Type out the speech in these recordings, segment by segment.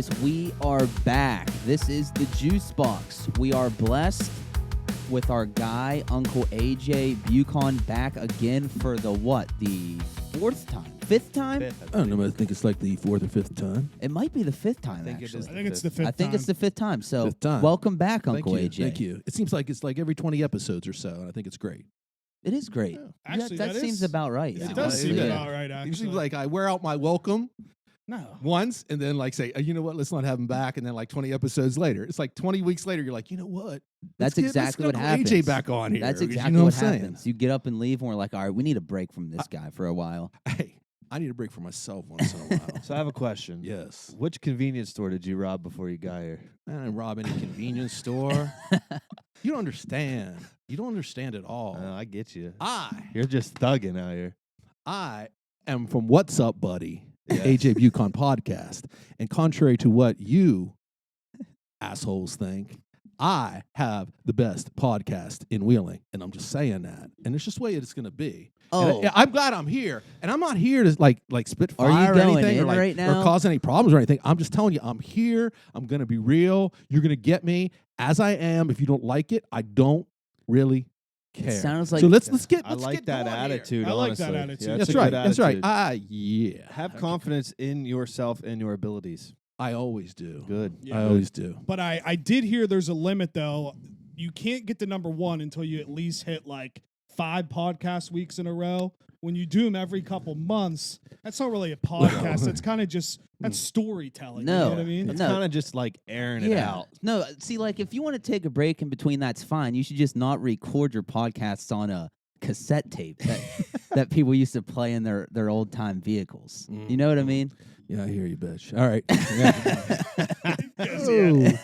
guys? We are back. This is the Juice Box. We are blessed with our guy, Uncle AJ Bucon, back again for the fourth time? Fifth time? Fifth, I don't know. I think it's like the fourth or fifth time. It might be the fifth time, think it actually. is I think it's the fifth time. I think it's the fifth time. So, Fifth time. welcome back, Uncle Thank you. AJ. Thank you. It seems like it's like every 20 episodes or so, and I think it's great. It is great. Yeah. Actually, that seems is- about right. It Yeah. does seem Yeah. about right, It actually. seems like I wear out my welcome No. once, and then like say, you know what, let's not have him back, and then like 20 episodes later, it's like 20 weeks later, you're like, you know what? That's Let's exactly get what Uncle happens. AJ back on here. That's 'cause exactly you know what I'm saying? happens. You get up and leave, and we're like, all right, we need a break from this guy for a while. Hey, I need a break for myself once in a while. So I have a question. Yes. Which convenience store did you rob before you got here? I didn't rob any convenience store. You don't understand. You don't understand at all. I get you. You're just thugging out here. I am from What's Up, Buddy, Yes. AJ Bucon podcast. And contrary to what you assholes think, I have the best podcast in Wheeling. And I'm just saying that. And it's just the way it's going to be. Oh. And I'm glad I'm here. And I'm not here to like spit Are you fire or going anything in or, like, right now? or cause any problems or anything. I'm just telling you, I'm here. I'm going to be real. You're going to get me as I am. If you don't like it, I don't really care. It sounds like so let's get I like get that going here. attitude. I like that honestly. attitude. Yeah, That's it's a right. good That's right. attitude. Yeah. Have Okay. confidence in yourself and your abilities. I always do. Good. Yeah. I always do. But I did hear there's a limit, though. You can't get to number one until you at least hit like 5 podcast weeks in a row. When you do them every couple months, that's not really a podcast. It's kind of just, that's storytelling. No. You know what I mean? It's No. kind of just like airing it out. No, see, like if you want to take a break in between, that's fine. You should just not record your podcasts on a cassette tape that people used to play in their old time vehicles. You know what I mean? Yeah, I hear you, bitch. All right. Yeah.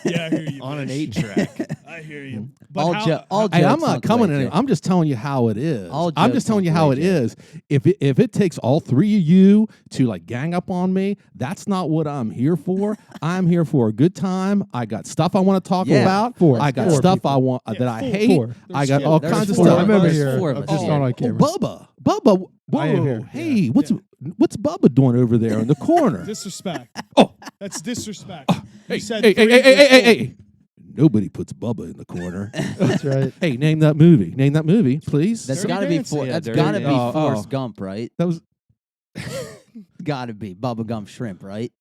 Yeah, I hear you. On an bitch. 8-track. I hear you. But All how- jo- all Hey, I'm jokes, not Uncle coming AJ. in. I'm just telling you how it is. All I'm jokes, just telling you Uncle how it AJ. is. If it takes all 3 of you to like gang up on me, that's not what I'm here for. I'm here for a good time. I got stuff I want to talk Yeah. about. Four. I got Four stuff people. I want Yeah, that I four. hate. Four. I got all There's kinds of four. stuff. I'm over There's here. four of us. Just Yeah. not on Oh, camera. Bubba. I am Whoa. here. Hey, what's Bubba doing over there in the corner? Disrespect. Oh. That's disrespect. Hey, You said hey, three, hey, there's four. hey. Nobody puts Bubba in the corner. That's right. Hey, name that movie. Name that movie, please. That's Dirty got to be Dancing. Yeah, that's Dirty got to be Dancing. Forrest Gump, right? That was Got to be Bubba Gump Shrimp, right?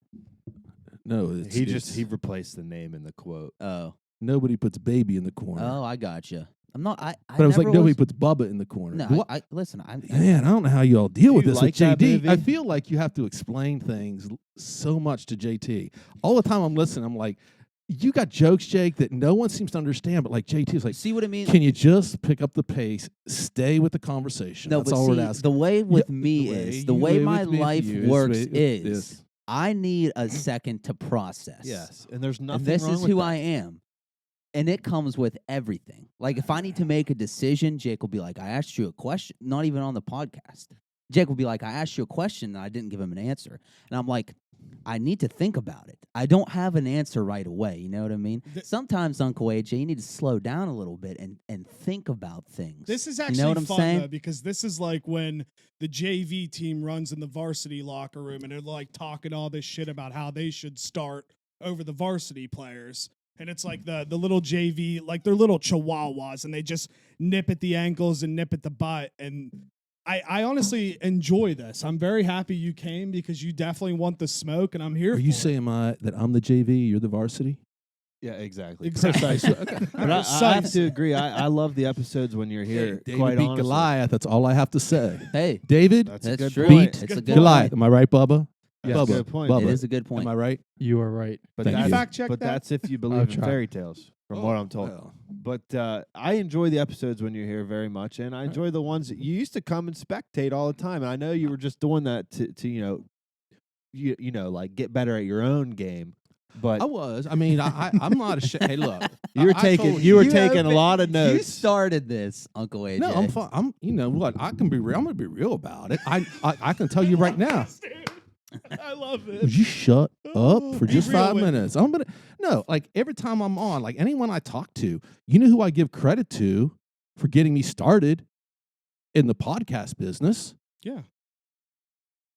no. It's, He replaced the name in the quote. Oh, nobody puts baby in the corner. oh, I gotcha. I'm not. I but I was like never nobody puts Bubba in the corner. No, Do I listen. I'm. Man, I don't know how you all deal with you this like with that JD. movie? I feel like you have to explain things so much to JT. All the time I'm listening, I'm like, you got jokes, Jake, that no one seems to understand. But like JT is like, See what I mean? can you just pick up the pace, stay with the conversation? No, That's but all see, we're asking. the way with Yeah, me is the way my life works is I need a second to process. Yes. And there's nothing And this wrong is with who that. I am. And it comes with everything. Like if I need to make a decision, Jake will be like, I asked you a question, not even on the podcast. Jake will be like, I asked you a question and I didn't give him an answer. And I'm like, I need to think about it. I don't have an answer right away. You know what I mean? Sometimes, Uncle AJ, you need to slow down a little bit and think about things. This is You actually know what I'm fun, saying? though, because this is like when the JV team runs in the varsity locker room and they're like talking all this shit about how they should start over the varsity players. And it's like the little JV, like they're little chihuahuas, and they just nip at the ankles and nip at the butt. And I honestly enjoy this. I'm very happy you came because you definitely want the smoke, and I'm here Are for you it. saying that I'm the JV, you're the varsity? Yeah, exactly. Exactly. But I have to agree. I love the episodes when you're here. David quite beat honestly. Goliath. That's all I have to say. Hey, David That's a that's good true. point. It's a Good good Goliath. point. Am I right, Bubba? That's Bubba. a good point. Bubba. It is a good point. Am I right? You are right. But Thank that's, you. Fact check but that? that's if you I'll believe in try. fairy tales, from what I'm told. Well, But I enjoy the episodes when you're here very much, and I enjoy the ones that you used to come and spectate all the time. And I know you were just doing that to you know, like get better at your own game. But I was. I mean, I'm not ashamed. Hey, look. you were I taking told you were You taking have a been- lot of You notes. started this, Uncle AJ. No, I'm fine. You know what? I can be real. I'm going to be real about it. I can tell you right now. I love it. Would you shut up for Be just real 5 with me. minutes? No, like every time I'm on, like anyone I talk to, you know who I give credit to for getting me started in the podcast business? Yeah.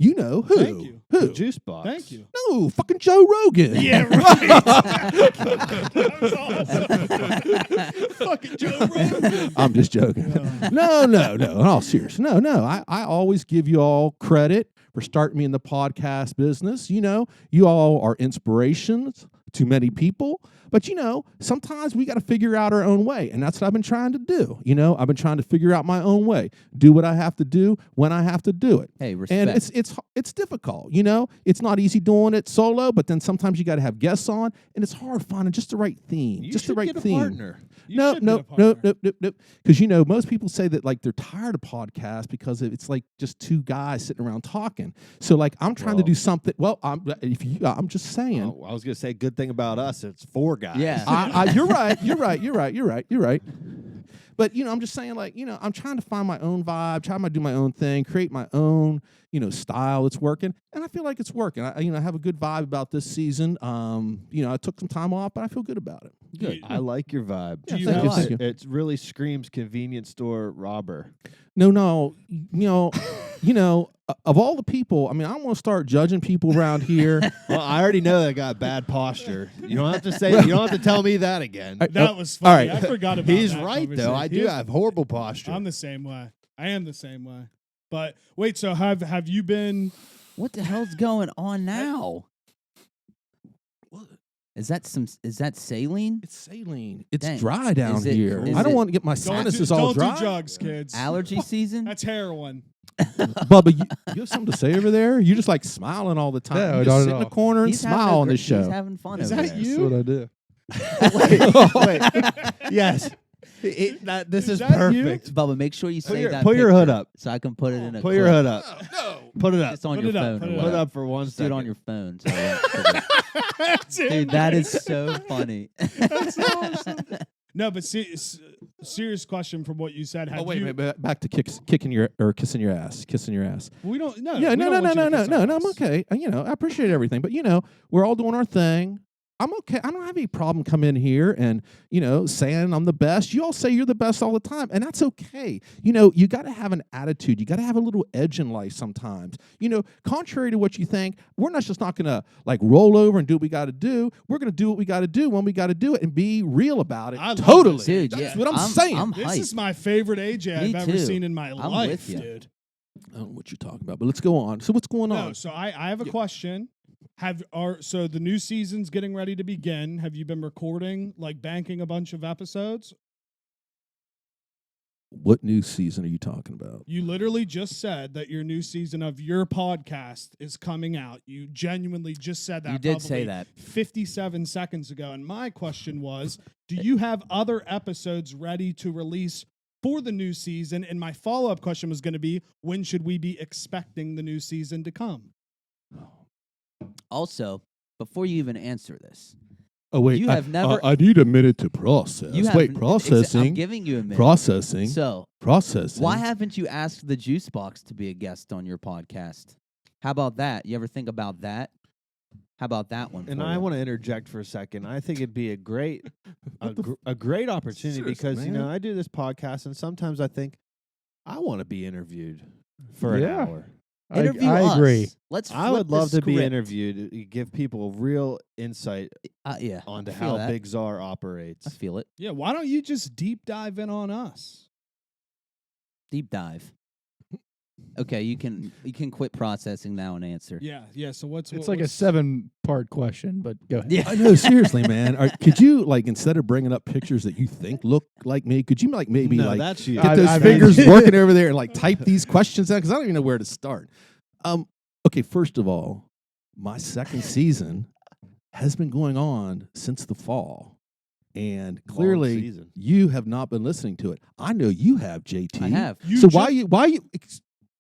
You know who? Thank you. The Who? juice box. Thank you. No, fucking Joe Rogan. Yeah, right. That was awesome. Fucking Joe Rogan. I'm just joking. No. In all seriousness. No. I always give you all credit for starting me in the podcast business. You know, you all are inspirations to many people. But, you know, sometimes we got to figure out our own way. And that's what I've been trying to do. You know, I've been trying to figure out my own way. Do what I have to do when I have to do it. Hey, respect. And it's difficult, you know? It's not easy doing it solo, but then sometimes you got to have guests on. And it's hard finding just the right theme. You just the should right get a theme. partner. No. Because, you know, most people say that, like, they're tired of podcasts because it's, like, just two guys sitting around talking. So, like, I'm trying to do something. Well, I'm just saying. Oh, I was going to say, good thing about us, it's 4 guys. Yeah. You're right. But, you know, I'm just saying, like, you know, I'm trying to find my own vibe, trying to do my own thing, create my own, you know, style that's working. And I feel like it's working. I have a good vibe about this season. You know, I took some time off, but I feel good about it. Good. I like your vibe. Yeah, thank you. It really screams convenience store robber. No, you know, of all the people, I mean, I don't want to start judging people around here. Well, I already know they got bad posture. You don't have to say. You don't have to tell me that again. That was funny. all right. I forgot about He's that right though. I do have horrible posture. I'm the same way. I am the same way. But wait, so have you been? What the hell's going on now? Is that saline? It's saline. It's Dang. dry down Is it- here. is I don't it- want to get my sinuses all dry. Don't do drugs, kids. Allergy season? That's heroin. Bubba, you have something to say over there? You're just like smiling all the time. No, you not just at sit in the all. corner and He's having smile a on gr- this show. He's having fun Is over that there. you? That's what I do. wait. Yes. This is that you? perfect. Bubba, make sure you save that Put your hood picture up. so I can put it in a Put your clip. hood up. No. Put it up. Just on Put your it up, phone. put or it Put it whatever. up for 1 Just do it second. on your phone. So That's it. dude, that is so funny. That's awesome. No, but serious question from what you said. Have Oh wait, you, back to kissing your ass. We don't. No. Yeah, we no. don't want you to kiss our I'm ass. okay. You know, I appreciate everything, but you know, we're all doing our thing. I'm okay. I don't have any problem coming in here and, you know, saying I'm the best. You all say you're the best all the time, and that's okay. You know, you got to have an attitude. You got to have a little edge in life sometimes. You know, contrary to what you think, we're not going to like roll over and do what we got to do. We're going to do what we got to do when we got to do it and be real about it. I love Totally. this. Dude, That's yeah. what I'm saying. I'm This hyped. is my favorite AJ Me I've ever too. seen in my I'm life, with ya. dude. I don't know what you're talking about, but let's go on. So what's going No, on? so I have a question. So the new season's getting ready to begin. Have you been recording, like banking a bunch of episodes? What new season are you talking about? You literally just said that your new season of your podcast is coming out. You genuinely just said that. You did say probably that. 57 seconds ago. And my question was, do you have other episodes ready to release for the new season? And my follow-up question was going to be, when should we be expecting the new season to come? Also, before you even answer this, Oh wait, You have never- I need a minute to process. you have Wait, I'm processing. giving you a minute. Processing. So, Processing. why haven't you asked the Juice Box to be a guest on your podcast? How about that? You ever think about that? How about that one? And for I you? want to interject for a second. I think it'd be a great opportunity Seriously, because you man. know I do this podcast and sometimes I think I want to be interviewed for an Yeah. hour. Interview I us. agree. Let's. I flip would the love to be script. interviewed. Give people real insight Yeah, onto I feel how that. Big Czar operates. I feel it. Yeah, why don't you just deep dive in on us? Deep dive. Okay, you can quit processing now and answer. Yeah. So what's It's like a 7-part question, but go ahead. Yeah. I know, seriously, man. Could you like instead of bringing up pictures that you think look like me, could you like maybe no, like that's you. get those I've fingers asked- working over there and like type these questions out because I don't even know where to start. Okay, first of all, my second season has been going on since the fall, and clearly season. you have not been listening to it. I know you have, JT. I have. So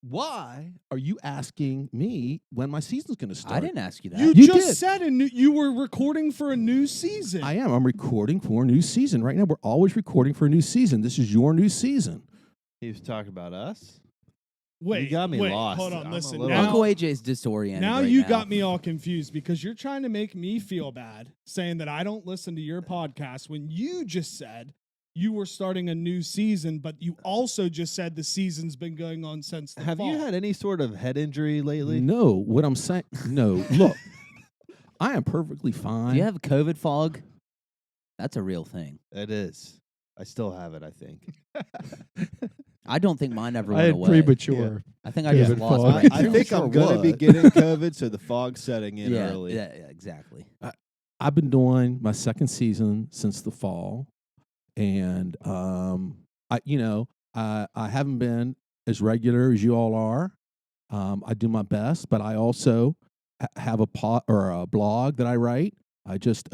why are you asking me when my season's going to start? I didn't ask you that. You You just did. said you were recording for a new season. I am. I'm recording for a new season right now. We're always recording for a new season. This is your new season. He was talking about us. Wait, You got me wait, lost. Hold on, I'm a listen. little- Now, Uncle AJ's disoriented. now right you now. got me all confused because you're trying to make me feel bad, saying that I don't listen to your podcast when you just said you were starting a new season, but you also just said the season's been going on since the Have fall. you had any sort of head injury lately? No, what I'm saying, no, look, I am perfectly fine. Do you have COVID fog? That's a real thing. It is. I still have it, I think. I don't think mine ever I went had away. premature. I think I Yeah. just COVID lost fog. my I think I'm Sure going to be what? getting COVID, so the fog's setting in yeah, early. yeah, exactly. I've been doing my second season since the fall, and I haven't been as regular as you all are. I do my best, but I also have a blog that I write. I just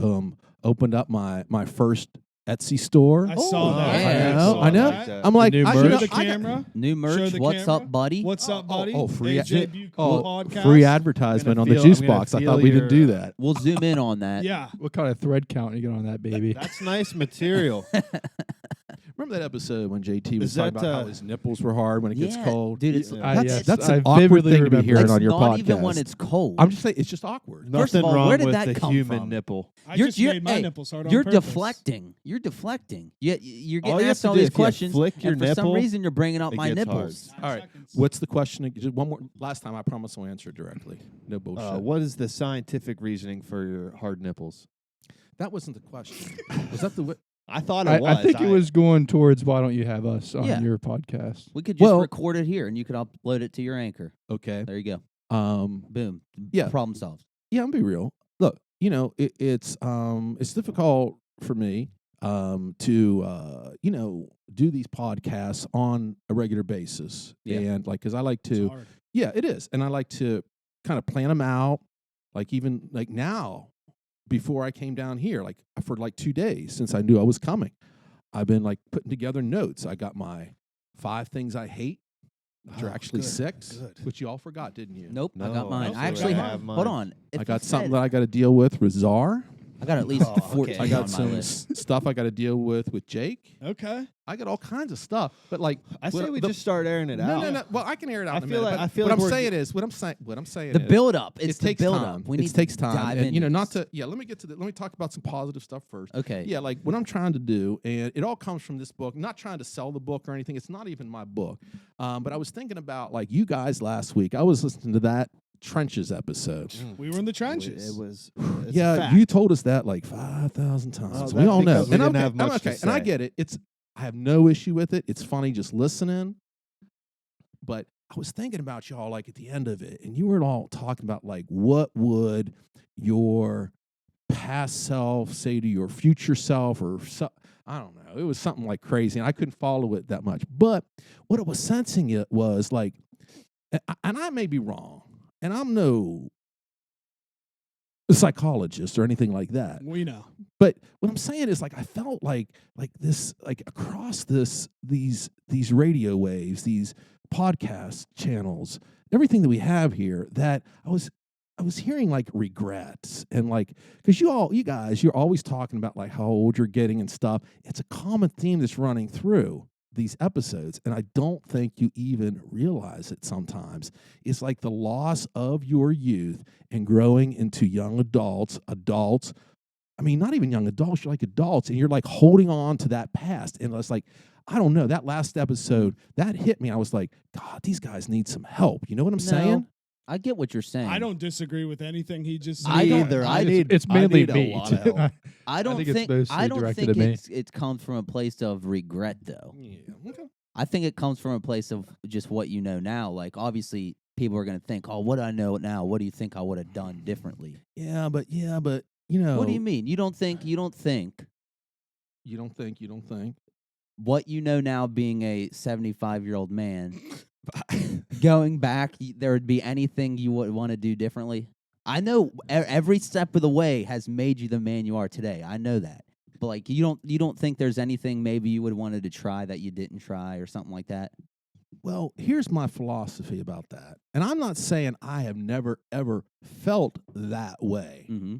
opened up my first Etsy store. I saw Oh, that. yeah. I know. That. I'm like, new I, merch? you Show know, the I got- camera. New merch. the What's camera. up, buddy? What's up, buddy? free AJ Buchel podcast. free advertisement on the I'm juice gonna box. I feel thought we didn't do your, that. We'll zoom in on that. Yeah. What kind of thread count you get on that baby? That's nice material. Remember that episode when JT was Is talking that, about how his nipples were hard when it gets Yeah, cold? dude. It's Yeah. That's I an awkward vividly thing to be remember. hearing it's on your not podcast. even when it's cold. I'm just saying it's just awkward. First of Nothing all, wrong where did with that the come human from? nipple. I just made my hey, nipples hard on You're purpose. deflecting. You're deflecting. You're All getting you have asked to all do these if you questions, flick your and for some nipple, reason you're bringing up it my gets nipples. All right. Seconds. What's the question? Just one more. Last time, I promise I'll answer it directly. No bullshit. What is the scientific reasoning for your hard nipples? That wasn't the question. Was that the? I thought it was. I think it was going towards why don't you have us on Yeah. your podcast? We could just Well- record it here, and you could upload it to your Anchor. Okay. There you go. Boom. Yeah. Problem solved. Yeah, I'm be real. Look, it's difficult for me to do these podcasts on a regular basis, Yeah. and because I like It's to. hard. Yeah, it is, and I like to kind of plan them out. Like even like now, before I came down here, like for like 2 days since I knew I was coming, I've been like putting together notes. I got my 5 things I hate, which are Oh, actually good, 6, good. which you all forgot, didn't you? Nope. I No, got mine. I I actually have mine. Hold on. I got something that I got to deal with Czar. I got at least Oh, okay. 14 I got on my some list. stuff I got to deal with Jake. Okay. I got all kinds of stuff, but like I say we just start airing it no, out. no, no. Well, I can air it out. I in a feel minute, like- but I feel what like I'm we're saying is what I'm saying. The is, build up. It's it the takes build time. up. We It need takes to time, dive and into not this. to. Yeah, let me talk about some positive stuff first. Okay. Yeah, like what I'm trying to do, and it all comes from this book. Not trying to sell the book or anything. It's not even my book. But I was thinking about like you guys last week. I was listening to that Trenches episode. We were in the trenches. It was. Yeah, you told us that like 5,000 times. Oh, we that's all know. because we And didn't okay, have much I'm to okay, and I say. get it. I have no issue with it. It's funny just listening. But I was thinking about y'all like at the end of it, and you were all talking about like what would your past self say to your future self, or I don't know. It was something like crazy, and I couldn't follow it that much. But what I was sensing it was like, and I may be wrong, and I'm no psychologist or anything like that. We know. But what I'm saying is, like, I felt like this, like across these radio waves, these podcast channels, everything that we have here, that I was hearing like regrets and like, because you guys, you're always talking about like how old you're getting and stuff. It's a common theme that's running through these episodes, and I don't think you even realize it sometimes. It's like the loss of your youth and growing into young adults. I mean, not even young adults, you're like adults, and you're like holding on to that past. And it's like, I don't know, that last episode, that hit me. I was like, God, these guys need some help. You know what I'm saying? I get what you're saying. I don't disagree with anything he just said. I don't- either. I- It's mainly I need me. a lot of help. I don't think it's think. mostly I don't directed think at me. it comes from a place of regret, though. Yeah. Okay. I think it comes from a place of just what you know now. Like, obviously, people are going to think, "Oh, what do I know now? What do you think I would have done differently?" Yeah, but you know. What do you mean? You don't think You don't think. what you know now, being a 75-year-old man, going back, there would be anything you would want to do differently? I know every step of the way has made you the man you are today. I know that. But like you don't think there's anything maybe you would have wanted to try that you didn't try or something like that? Well, here's my philosophy about that. And I'm not saying I have never, ever felt that way. Mm-hmm.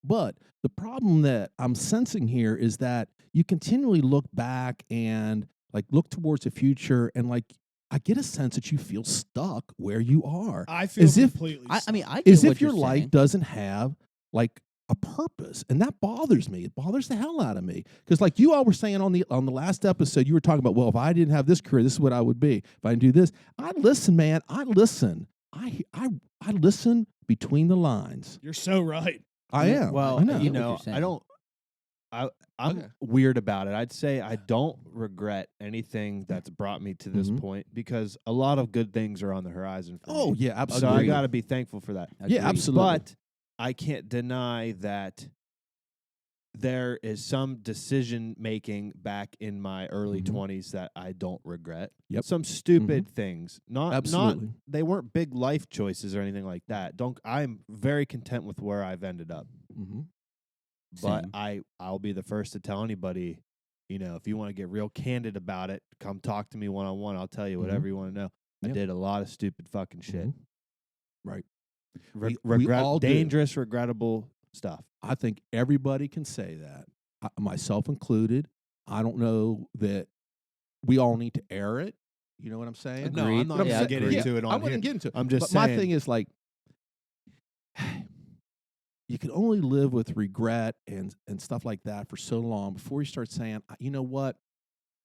But the problem that I'm sensing here is that you continually look back and like look towards the future, and like I get a sense that you feel stuck where you are. I feel As if- completely. I mean, I get As what if your you're life saying. doesn't have like a purpose, and that bothers me. It bothers the hell out of me because, like you all were saying on the last episode, you were talking about, well, if I didn't have this career, this is what I would be. If I didn't do this, I listen, man. I listen. I listen between the lines. You're so right. I am. Well, I know. you what know, you're saying. I don't. I'm Okay. weird about it. I'd say I don't regret anything that's brought me to this Mhm. point because a lot of good things are on the horizon for Oh me. yeah, So absolutely. I got to be thankful for that. Yeah, Agreed. absolutely. But I can't deny that there is some decision making back in my early Mhm. 20s that I don't regret. Yep. Some stupid things. Not Absolutely. they weren't big life choices or anything like that. I'm very content with where I've ended up. Mm-hmm. But Same. I'll be the first to tell anybody, you know, if you want to get real candid about it, come talk to me one on one. I'll tell you whatever you want to know. I Yeah. did a lot of stupid fucking shit. Right. Regret, we all do. dangerous, regrettable stuff. I think everybody can say that, myself included. I don't know that we all need to air it. You know what I'm saying? No, I'm Agreed. not But going to get agreed. into it on I here. wouldn't get into it. I'm just but saying. my thing is like, you can only live with regret and stuff like that for so long before you start saying, you know what,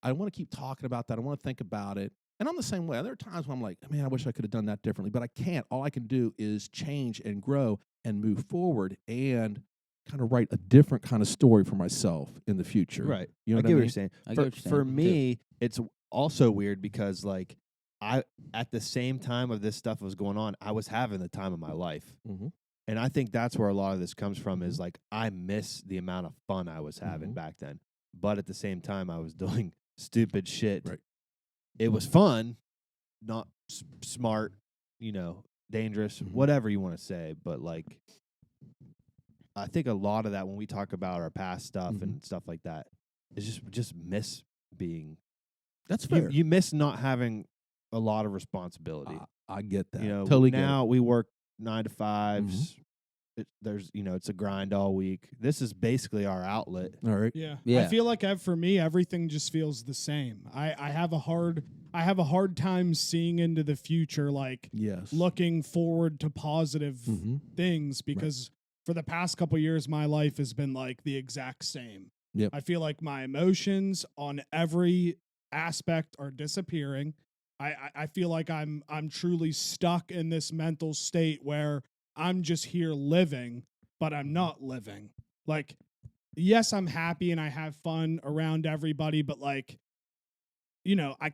I want to keep talking about that. I want to think about it. And I'm the same way. There are times when I'm like, man, I wish I could have done that differently, but I can't. All I can do is change and grow and move forward and kind of write a different kind of story for myself in the future. Right. You know I what get I what mean? you're saying. I get For, what you're for saying, too. me, it's also weird because like I at the same time of this stuff was going on, I was having the time of my life. Mm-hmm. And I think that's where a lot of this comes from is like I miss the amount of fun I was having Mhm. back then. But at the same time I was doing stupid shit. Right. It was fun, not smart, you know, dangerous, Mhm. whatever you want to say, but like I think a lot of that when we talk about our past stuff Mhm. and stuff like that is just miss being That's fair. you miss not having a lot of responsibility. I get that. You know, Totally get it. now we work 9 to 5s. There's it's a grind all week. This is basically our outlet. All right. Yeah. Yeah. I feel like for me, everything just feels the same. I have a hard time seeing into the future, like Yes. looking forward to positive Mm-hmm. things because for the past couple years, my life has been like the exact same. Yep. I feel like my emotions on every aspect are disappearing. I feel like I'm truly stuck in this mental state where I'm just here living, but I'm not living. Like, yes, I'm happy and I have fun around everybody, but like, you know, I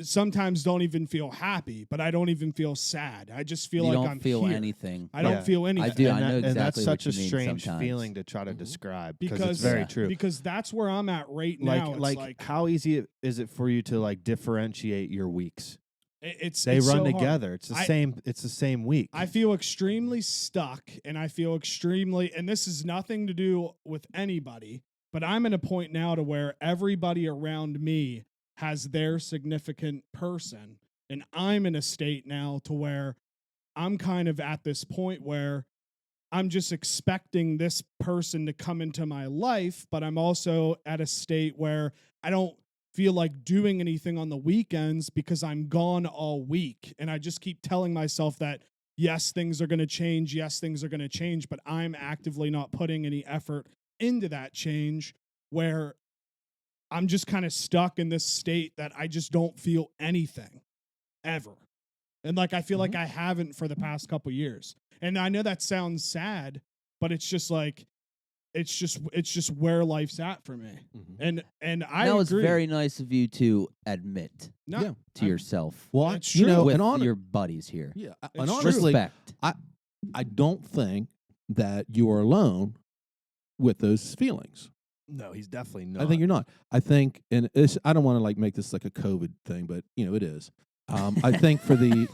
sometimes don't even feel happy, but I don't even feel sad. I just feel You like don't I'm feel here. anything. I don't Yeah. feel anything. I do. I know and that's exactly such what a you mean strange sometimes. feeling to try to Mhm. describe because because it's very Yeah. true. Because that's where I'm at right now. It's Like how easy is it for you to like differentiate your weeks? it's They it's run so hard. together. It's the same. It's the same week. I feel extremely stuck and I feel extremely, and this is nothing to do with anybody, but I'm at a point now to where everybody around me has their significant person. And I'm in a state now to where I'm kind of at this point where I'm just expecting this person to come into my life, but I'm also at a state where I don't feel like doing anything on the weekends because I'm gone all week. And I just keep telling myself that, yes, things are going to change. Yes, things are going to change, but I'm actively not putting any effort into that change where I'm just kind of stuck in this state that I just don't feel anything ever. And like, I feel like I haven't for the past couple years. And I know that sounds sad, but it's just like, it's just where life's at for me. Mm-hmm. And I That agree. was very nice of you to admit No, Yeah. to yourself Well, It's you true. know, with and your buddies here. yeah, It's and true. honestly, Respect. I don't think that you are alone with those feelings. no, he's definitely not. I think you're not. I think, and I don't want to like make this like a COVID thing, but you know, it is. I think for the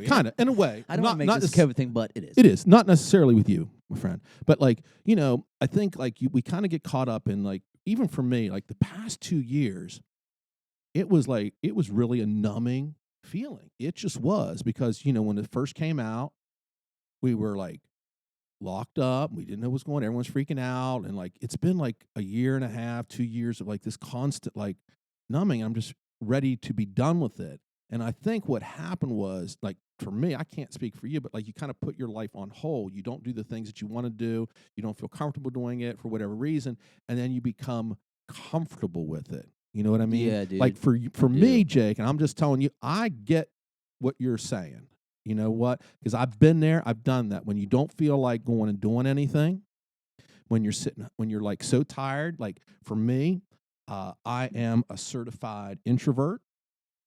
kind of in a way, I don't want to make not this necess- COVID thing, but it is. It is not necessarily with you, my friend, but like you know, I think like we kind of get caught up in like even for me, like the past 2 years, it was really a numbing feeling. It just was because you know when it first came out, we were like locked up. We didn't know what was going on. Everyone's freaking out, and like it's been like a year and a half, 2 years of like this constant like numbing. I'm just ready to be done with it. And I think what happened was, like, for me, I can't speak for you, but like you kind of put your life on hold. You don't do the things that you want to do. You don't feel comfortable doing it for whatever reason, and then you become comfortable with it. You know what I mean? Yeah, dude. Like for I me, do. Jake, and I'm just telling you, I get what you're saying. You know what? Because I've been there, I've done that. When you don't feel like going and doing anything, when you're like so tired. Like for me, I am a certified introvert.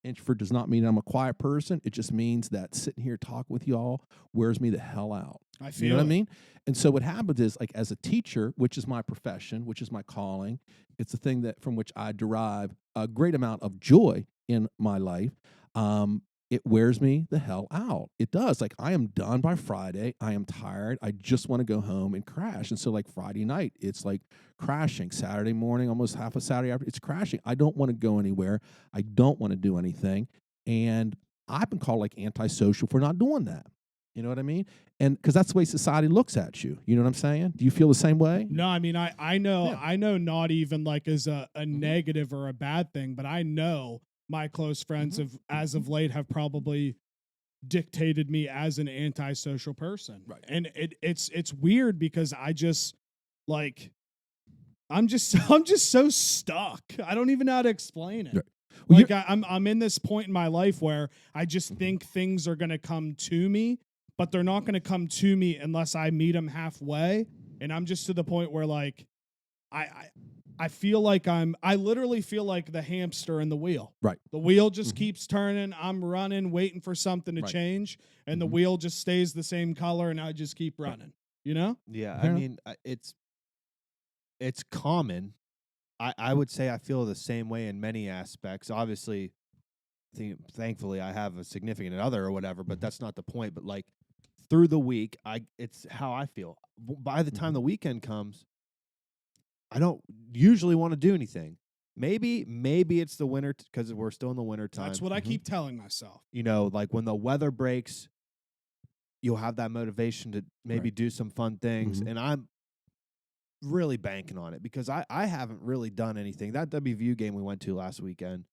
Introvert does not mean I'm a quiet person. It just means that sitting here talking with y'all wears me the hell out. I feel You know what I it. mean? And so what happens is, like, as a teacher, which is my profession, which is my calling, it's the thing that from which I derive a great amount of joy in my life. It wears me the hell out. It does. Like, I am done by Friday. I am tired. I just want to go home and crash. And so, like, Friday night, it's like crashing. Saturday morning, almost half a Saturday after, it's crashing. I don't want to go anywhere. I don't want to do anything. And I've been called like antisocial for not doing that. You know what I mean? And because that's the way society looks at you. You know what I'm saying? Do you feel the same way? No, I mean I know Yeah. I know not even like as a negative or a bad thing, but I know my close friends have as of late have probably dictated me as an antisocial person. Right. And it's weird because I just like I'm just so stuck. I don't even know how to explain it. Right. Well, Like I'm in this point in my life where I just think things are gonna come to me, but they're not gonna come to me unless I meet them halfway. And I'm just to the point where like I feel like I literally feel like the hamster in the wheel. Right. The wheel just Mhm. keeps turning. I'm running, waiting for something to Right. change, and the Mhm. wheel just stays the same color, and I just keep running. You know? Yeah, Yeah. I mean, it's common. I would say I feel the same way in many aspects. Obviously, thankfully, I have a significant other or whatever, but that's not the point. But like through the week, it's how I feel. By the time the weekend comes, I don't usually want to do anything. Maybe it's the winter because we're still in the winter time. That's what I keep telling myself. You know, like when the weather breaks, you'll have that motivation to maybe Right. do some fun things. Mhm. And I'm really banking on it because I haven't really done anything. That WVU game we went to last weekend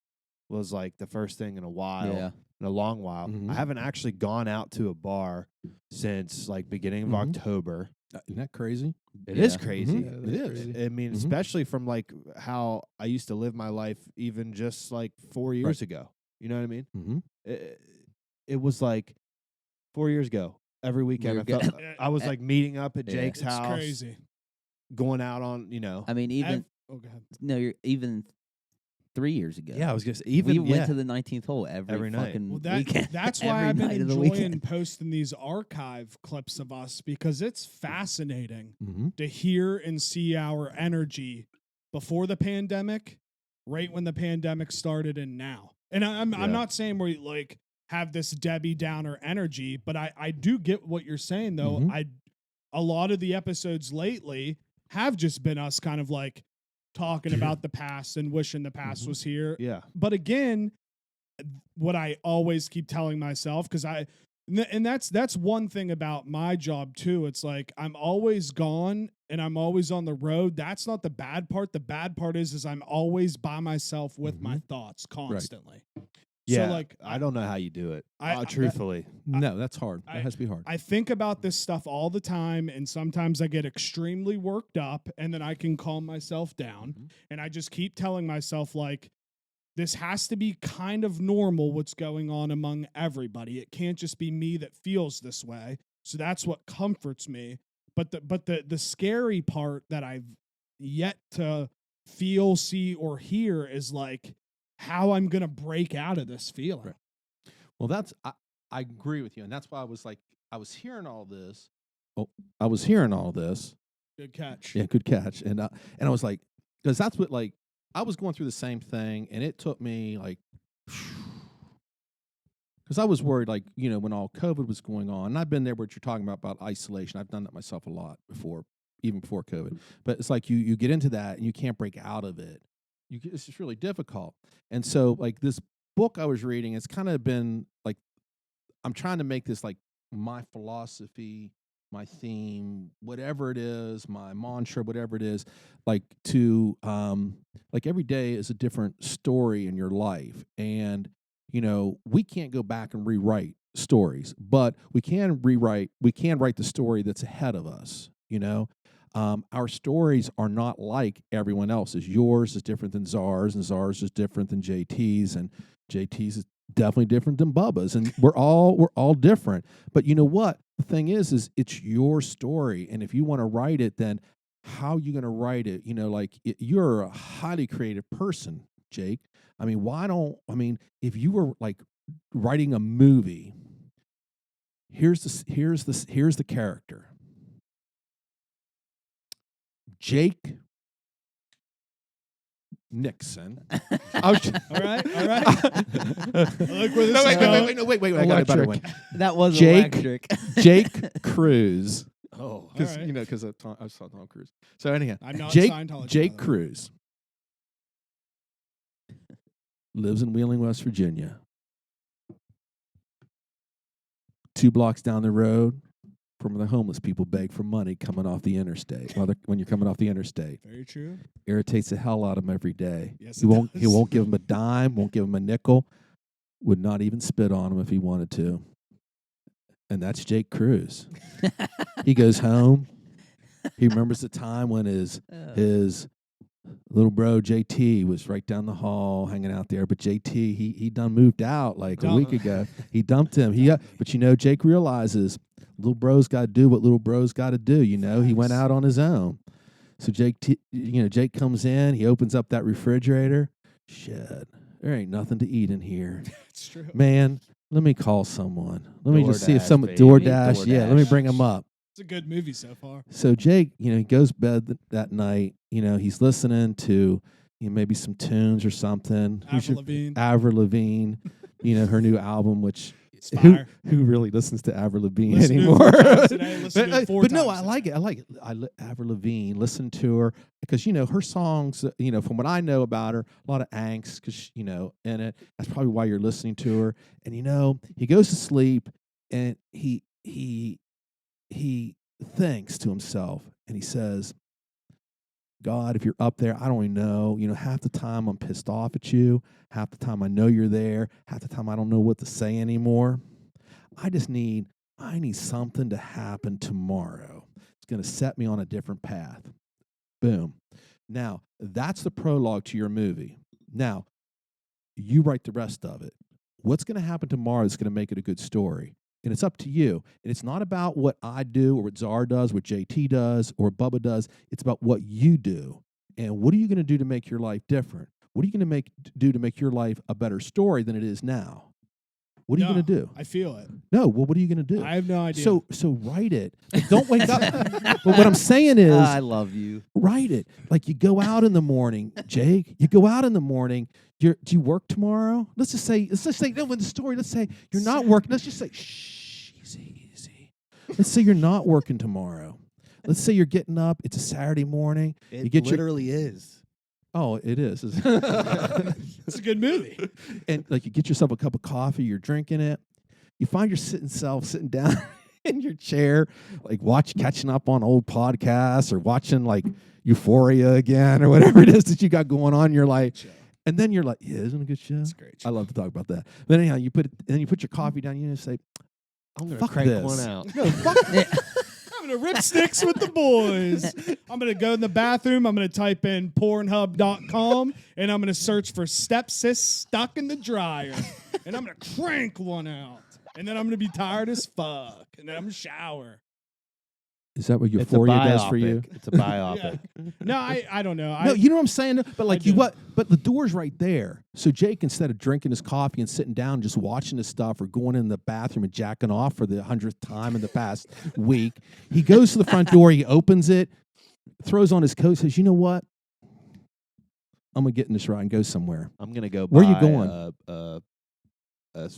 was like the first thing in a while, Yeah. in a long while. Mhm. I haven't actually gone out to a bar since like beginning of Mhm. October. Isn't that crazy? It is Yeah. crazy. Mhm. Yeah, It that's is. crazy. I mean, Mhm. especially from like how I used to live my life even just like 4 years ago. You know what I mean? Mm-hmm. It was like 4 years ago. Every weekend You're I felt good. I was like meeting up at Yeah. Jake's It's house, crazy. going out on, you know. I mean, even Oh, go ahead. no, you're even 3 years ago. Yeah, I was gonna say we went to the 19th hole Every night. fucking Well, weekend. that's why every I've been night of the enjoying weekend. posting these archive clips of us because it's fascinating Mm-hmm. to hear and see our energy before the pandemic, right when the pandemic started, and now. And I'm Yeah. not saying we like have this Debbie Downer energy, but I do get what you're saying though. Mhm. A lot of the episodes lately have just been us kind of like talking about the past and wishing the past Mhm. was here. Yeah. But again, what I always keep telling myself, because and that's one thing about my job too. It's like I'm always gone and I'm always on the road. That's not the bad part. The bad part is I'm always by myself with my thoughts constantly. Yeah. So like I don't know how you do it. I- Truthfully. No, that's hard. I- That has to be hard. I think about this stuff all the time, and sometimes I get extremely worked up, and then I can calm myself down. Mhm. And I just keep telling myself, like, this has to be kind of normal what's going on among everybody. It can't just be me that feels this way. So that's what comforts me. But the scary part that I've yet to feel, see, or hear is like how I'm gonna break out of this feeling. Right. Well, I agree with you, and that's why I was like, I was hearing all this. Oh, I was hearing all this. Good catch. Yeah, good catch. And I was like, because that's what, like, I was going through the same thing, and it took me like, because I was worried, like, you know, when all COVID was going on, and I've been there what you're talking about isolation. I've done that myself a lot before, even before COVID. But it's like you get into that and you can't break out of it. It's just really difficult. And so, like, this book I was reading, it's kind of been like, I'm trying to make this like my philosophy, my theme, whatever it is, my mantra, whatever it is, like to like every day is a different story in your life. And we can't go back and rewrite stories, but we can write the story that's ahead of us. Our stories are not like everyone else's. Yours is different than Czar's, and Czar's is different than JT's, and JT's is definitely different than Bubba's, and we're all different. But you know what? The thing is it's your story, and if you want to write it, then how are you going to write it? You're a highly creative person, Jake. If you were like writing a movie, here's the character. Jake Nixon. All right. I like where this is going. Wait. I got a better one. That was Jake- electric. Jake Cruz. Oh, because right. because I saw Tom Cruise. So anyhow, I'm not Jake Scientology, Jake by the way. Cruz lives in Wheeling, West Virginia. 2 blocks down the road from the homeless people beg for money coming off the interstate. When you're coming off the interstate, Very true. irritates the hell out of him every day. Yes, He it won't does. give him a dime, won't give him a nickel, would not even spit on him if he wanted to. And that's Jake Cruz. He goes home. He remembers the time when his little bro JT was right down the hall hanging out there, but JT he done moved out like a week ago. He dumped him. But Jake realizes little bro's got to do what little bro's got to do. He went out on his own. So Jake comes in. He opens up that refrigerator. Shit, there ain't nothing to eat in here, It's true. man. Let me call someone. Let me just see if DoorDash, someone baby. DoorDash. Yeah, let me DoorDash. bring him up. It's a good movie so far. So Jake, he goes to bed that night. He's listening to maybe some tunes or something. Avril Lavigne. Avril Lavigne, her new album, which It's fire. who really listens to Avril Lavigne Listen to it anymore? 4 times today, listen to it 4 but no, times I like it. I like it. Avril Lavigne. Listen to her because her songs. From what I know about her, a lot of angst because in it. That's probably why you're listening to her. And he goes to sleep and he thinks to himself and he says, God, if you're up there, I don't even know. Half the time I'm pissed off at you. Half the time I know you're there. Half the time I don't know what to say anymore. I need something to happen tomorrow. It's going to set me on a different path. Boom. Now, that's the prologue to your movie. Now, you write the rest of it. What's going to happen tomorrow is going to make it a good story. And it's up to you. And it's not about what I do or what Czar does, what JT does, or Bubba does. It's about what you do. And what are you going to do to make your life different? What are you going to do to make your life a better story than it is now? What are you going to do? I feel it. No. Well, what are you going to do? I have no idea. So write it. But don't wake up. But what I'm saying is, I love you. write it. Like you go out in the morning, Jake. You go out in the morning. Do you work tomorrow? Let's just say no. In the story, let's say you're not working. Let's just say shh, easy. Let's say you're not working tomorrow. Let's say you're getting up. It's a Saturday morning. It You get your- literally is. Oh, it is. it's a good movie. And like you get yourself a cup of coffee. You're drinking it. You find yourself sitting down in your chair, like catching up on old podcasts or watching like Euphoria again or whatever it is that you got going on. You're like. Show. And then you're like, yeah, isn't it a good show? It's a great show. I love to talk about that. But anyhow, you put your coffee down. You say, I'm gonna fuck crank this. one out. No, fuck. I'm gonna rip sticks with the boys. I'm gonna go in the bathroom. I'm gonna type in Pornhub.com and I'm gonna search for stepsis stuck in the dryer. And I'm gonna crank one out. And then I'm gonna be tired as fuck. And then I'm gonna shower. Is that what It's a Euphoria does for biopic. you? It's a biopic. No, I don't know. No, you know what I'm saying? But like do. But the door's right there. So Jake, instead of drinking his coffee and sitting down and just watching this stuff or going in the bathroom and jacking off for the 100th time in the past week, he goes to the front door, he opens it, throws on his coat, says, you know what? I'm gonna get in this ride and go somewhere. I'm gonna go. Where are you buy going? A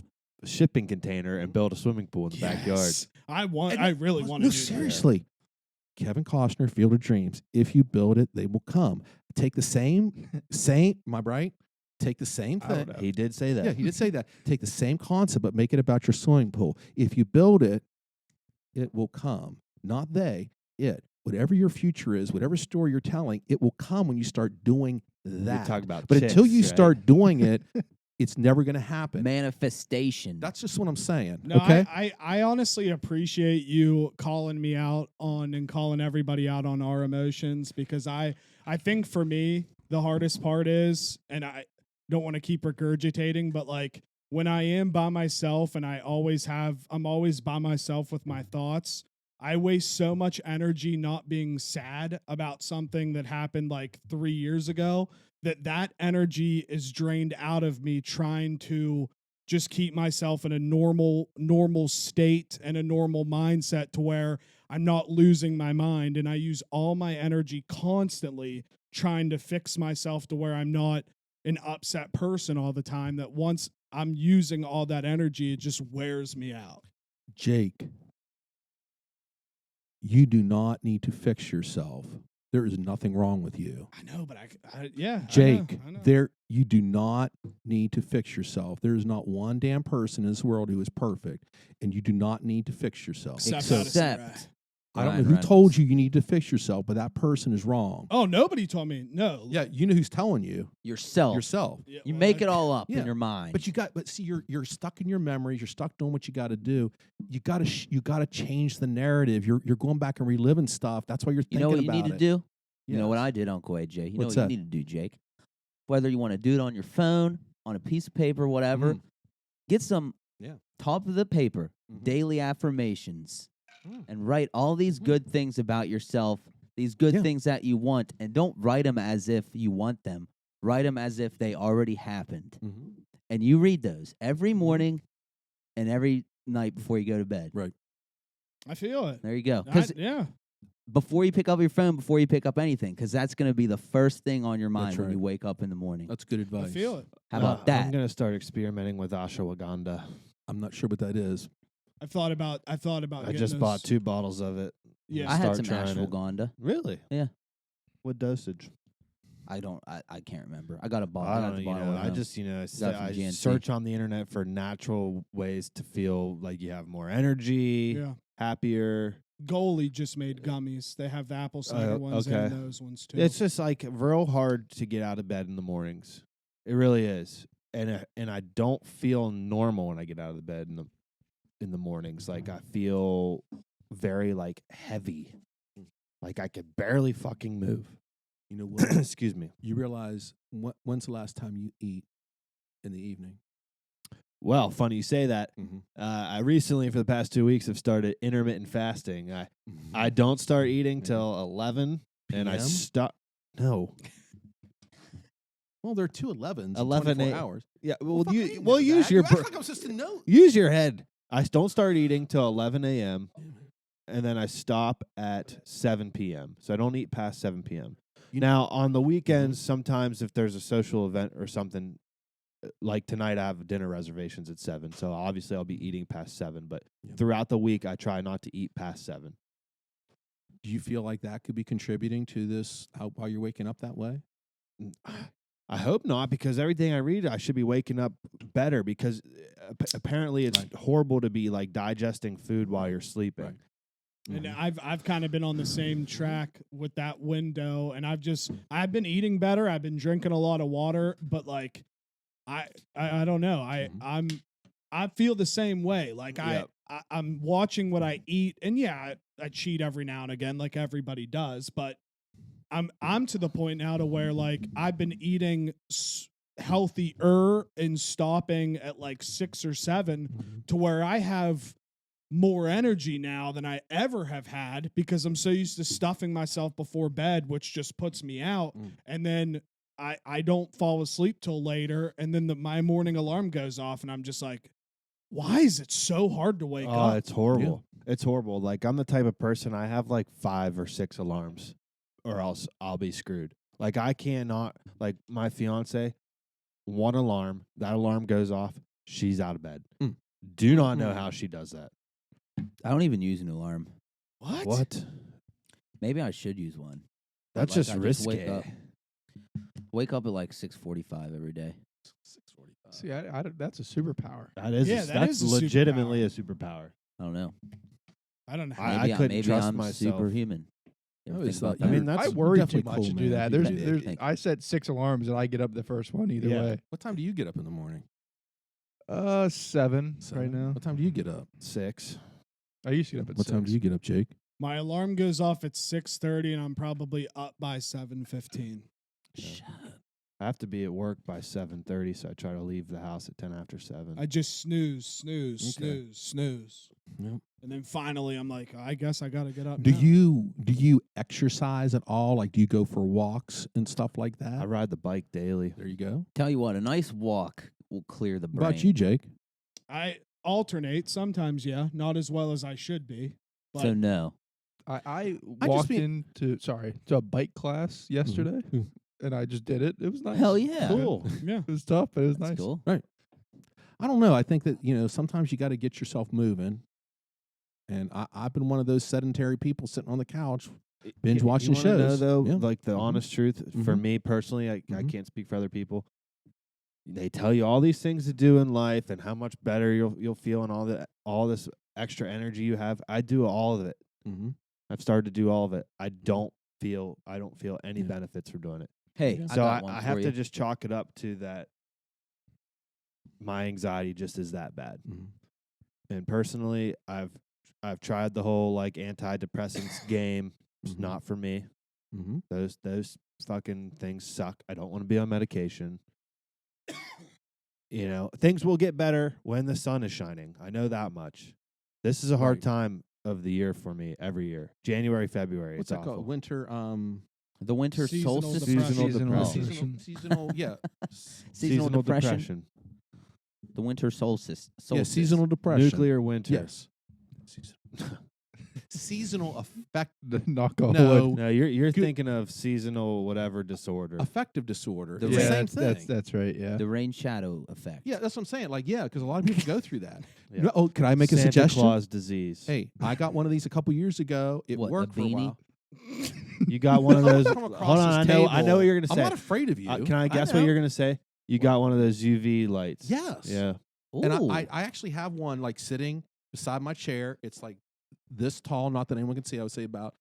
shipping container and build a swimming pool in the backyard. Yes. I really want to No, do that. seriously. Kevin Costner, Field of Dreams. If you build it, they will come. Take the same, am I right? Take the same I don't thing. know. He did say that. Yeah, he did say that. Take the same concept, but make it about your swimming pool. If you build it, it will come. Not they, it. Whatever your future is, whatever story you're telling, it will come when you start doing We that. talk about But until chicks, you right? start doing it, it's never going to happen. Manifestation. That's just what I'm saying. No, okay. I honestly appreciate you calling me out on and calling everybody out on our emotions, because I think for me the hardest part is, and I don't want to keep regurgitating, but like when I am by myself and I'm always by myself with my thoughts, I waste so much energy not being sad about something that happened like 3 years ago, that energy is drained out of me trying to just keep myself in a normal state and a normal mindset to where I'm not losing my mind. And I use all my energy constantly trying to fix myself to where I'm not an upset person all the time, that once I'm using all that energy, it just wears me out. Jake, you do not need to fix yourself. There is nothing wrong with you. I know, but yeah. Jake, I know. you do not need to fix yourself. There is not one damn person in this world who is perfect, and you do not need to fix yourself. Except Except I don't know Ryan who Reynolds. told you need to fix yourself, but that person is wrong. Oh, nobody told me. No. Yeah, you know who's telling you. Yourself. Yourself. Yeah, You well, make that- it all up Yeah, in your mind. But see, you're stuck in your memories. You're stuck doing what you got to do. You got to change the narrative. You're going back and reliving stuff. That's why you're you thinking know what you about need to it. do? You know what Yes. I did, Uncle AJ? You know What's what that? you need to do, Jake? Whether you want to do it on your phone, on a piece of paper, whatever, Mhm. get some Yeah. top of the paper, Mhm. daily affirmations, Mm. and write all these Mhm. good things about yourself, these good Yeah. things that you want, and don't write them as if you want them. Write them as if they already happened. Mhm. And you read those every Mm-hmm. morning and every night before you go to bed. Right. I feel it. There you go. Because Yeah. before you pick up your phone, before you pick up anything, because that's going to be the first thing on your mind That's when you right. wake up in the morning. That's good I advice. feel it. How about I'm that? gonna start experimenting with ashwagandha. I'm not sure what that is. I thought about I getting just those- bought 2 bottles of it. Yeah. I had Start some trying it. ashwagandha. Really? Yeah. What dosage? I can't remember. I got a bottle. I I don't got know. the You bottle. know, at I home. just Got it from I GNC. search on the internet for natural ways to feel like you have more energy, Yeah. happier. Goalie just made gummies. They have the apple cider ones okay. and those ones too. It's just like real hard to get out of bed in the mornings. It really is, and I don't feel normal when I get out of the bed in the mornings. Like I feel very like heavy, like I could barely fucking move. You know what? Excuse me. You realize when's the last time you eat in the evening? Well, funny you say that. Mm-hmm. I recently, for the past 2 weeks, have started intermittent fasting. I don't start eating till 11, and I PM? stop. No. Well, there are 2 11s. 11 24 a- hours. Yeah. Well, fuck, I Well, didn't know use that. your You act like I was just a note. use your head. I don't start eating till 11 a.m. and then I stop at 7 p.m. So I don't eat past 7 p.m. Now on the weekends, sometimes if there's a social event or something, like tonight, I have dinner reservations at 7. So obviously I'll be eating past 7. But Yeah. throughout the week, I try not to eat past 7. Do you feel like that could be contributing to this? How you're waking up that way? I hope not, because everything I read, I should be waking up better, because apparently it's horrible to be like digesting food while you're sleeping. Right. And I've kind of been on the same track with that window, and I've been eating better. I've been drinking a lot of water, but like I don't know. I feel the same way. Like Yep. I'm watching what I eat, and yeah, I cheat every now and again, like everybody does. But I'm to the point now to where like I've been eating healthier and stopping at like 6 or 7, to where I have more energy now than I ever have had, because I'm so used to stuffing myself before bed, which just puts me out. And then I don't fall asleep till later, and then my morning alarm goes off, and I'm just like, why is it so hard to wake Oh, up? it's horrible. It's horrible. Like I'm the type of person, I have like 5 or 6 alarms, or else I'll be screwed. Like I cannot, like my fiance, one alarm, that alarm goes off, she's out of bed. Do not know how she does that. I don't even use an alarm. What? Maybe I should use one. That's Like, just I risky. Wake up at like 6:45 every day. 6:45. See, that's a superpower. That is Yeah, that that's is a legitimately a superpower. I don't know. I don't know. I Maybe couldn't maybe trust I'm myself. superhuman. You ever always think about thought I you mean, were- that's I worry too definitely much cool, to do man, that. if you There's, did. there's, Thank I set 6 alarms and I get up the first one either Yeah. way. What time do you get up in the morning? 7 right Seven? now. What time do you get up? 6. I used to get up at What 6. time do you get up, Jake? My alarm goes off at 6:30, and I'm probably up by 7:15. I have to be at work by 7:30, so I try to leave the house at 10 after 7. I just snooze, Okay. snooze. Yep. And then finally, I'm like, I guess I got to get up Do now. you exercise at all? Like, do you go for walks and stuff like that? I ride the bike daily. There you go. Tell you what, a nice walk will clear the What brain. about you, Jake? I alternate sometimes, yeah, not as well as I should be. But So no. I I just walked mean- to a bike class yesterday, Mhm. and I just did it. It was nice. Hell yeah. Cool. yeah, It was tough, but it was That's nice. cool. I don't know. I think that, sometimes you got to get yourself moving. And I've been one of those sedentary people sitting on the couch, binge You watching wanna know, shows. though, Yeah. like the Mhm. honest truth, for Mhm. me personally, I Mhm. can't speak for other people. They tell you all these things to do in life and how much better you'll feel and all this extra energy you have. I do all of it. Mm-hmm. I've started to do all of it. I don't feel any Yeah. benefits for doing it. Hey, Yeah. I So got one I for have you. to just chalk it up to that. My anxiety just is that bad. Mm-hmm. And personally, I've tried the whole like antidepressants game. It's Mhm. not for me. Mm-hmm. Those fucking things suck. I don't want to be on medication. Things will get better when the sun is shining. I know that much. This is a hard Right. time of the year for me every year. January, February. What's it's that awful. called? Winter. The winter Seasonal solstice. depression. Seasonal depression. Seasonal. Yeah. Seasonal depression. The winter solstice. Yeah. Seasonal depression. Nuclear winter. Yes. Seasonal affect. Knock on No. wood. No, you're Good- thinking of seasonal whatever disorder. Affective disorder. The It's rain- the same that's, thing. that's right. Yeah. The rain shadow effect. Yeah, that's what I'm saying. Like, yeah, because a lot of people go through that. Yeah. Oh, could I make a Santa suggestion? Claus disease. Hey, I got one of these a couple years ago. It What, the worked for a beanie? while. You got one of those. Come Hold across on, this I know table. what you're gonna I'm say. not afraid of you. Can I guess what know. you're gonna say? You got one of those UV lights. Yes. Yeah. And Ooh. I actually have one like sitting beside my chair. It's like this tall. Not that anyone can see. I would say about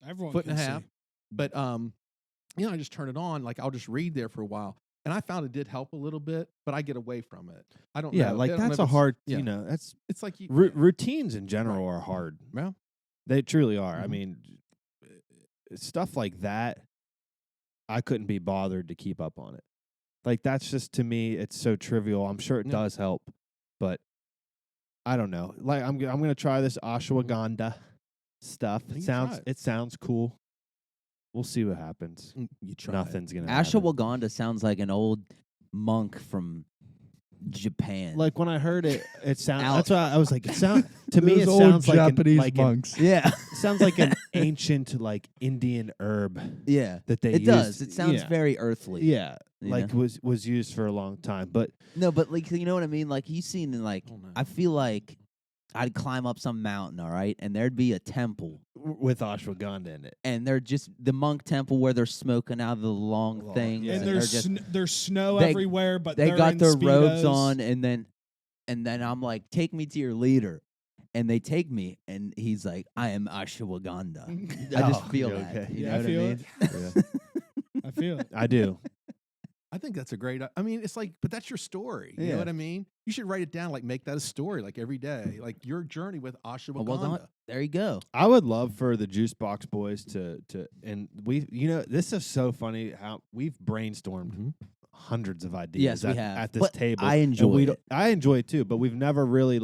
everyone foot and a can half. see. But I just turn it on. Like I'll just read there for a while, and I found it did help a little bit. But I get away from it. I don't. Yeah, know. like I don't know that's if a it's- hard. Yeah. That's It's like you. routines in general are hard. Yeah. They truly are. I Mhm. mean, stuff like that, I couldn't be bothered to keep up on it. Like that's just to me, it's so trivial. I'm sure it Yeah. does help, but I don't know. Like I'm gonna try this ashwagandha stuff. You It can try it. sounds cool. We'll see what happens. You try. Nothing's gonna happen. Ashwagandha sounds like an old monk from Japan. Like when I heard it, it sounds. Al- That's why I was like, it sound to me. It Those old sounds Japanese like monks. yeah, it sounds like an ancient like Indian herb yeah. that they It used. does. It sounds yeah. very earthly. Yeah, you like know? was used for a long time. But No, but like you know what I mean. Like you seen in like Oh, no. I feel like I'd climb up some mountain, all right, and there'd be a temple, with ashwagandha in it. and they're just the monk temple where they're smoking out of the long Long, things, yeah. And they're there's just there's snow they- everywhere, but they they're got in their robes Speedos. on, and then I'm like, take me to your leader. And they take me, and he's like, I am ashwagandha. I just Oh, feel yeah, that. okay. You Yeah, know I what feel I it. mean? Yeah. I feel it. I do. I think that's a great. I mean, it's like, but that's your story. You Yeah. know what I mean? You should write it down. Like, make that a story. Like every day, like your journey with ashwagandha. Well done. There you go. I would love for the Juice Box Boys to and we this is so funny how we've brainstormed Mhm. hundreds of ideas Yes, we at, have. at this But table. I and enjoy we it. don't- I enjoy it too, but we've never really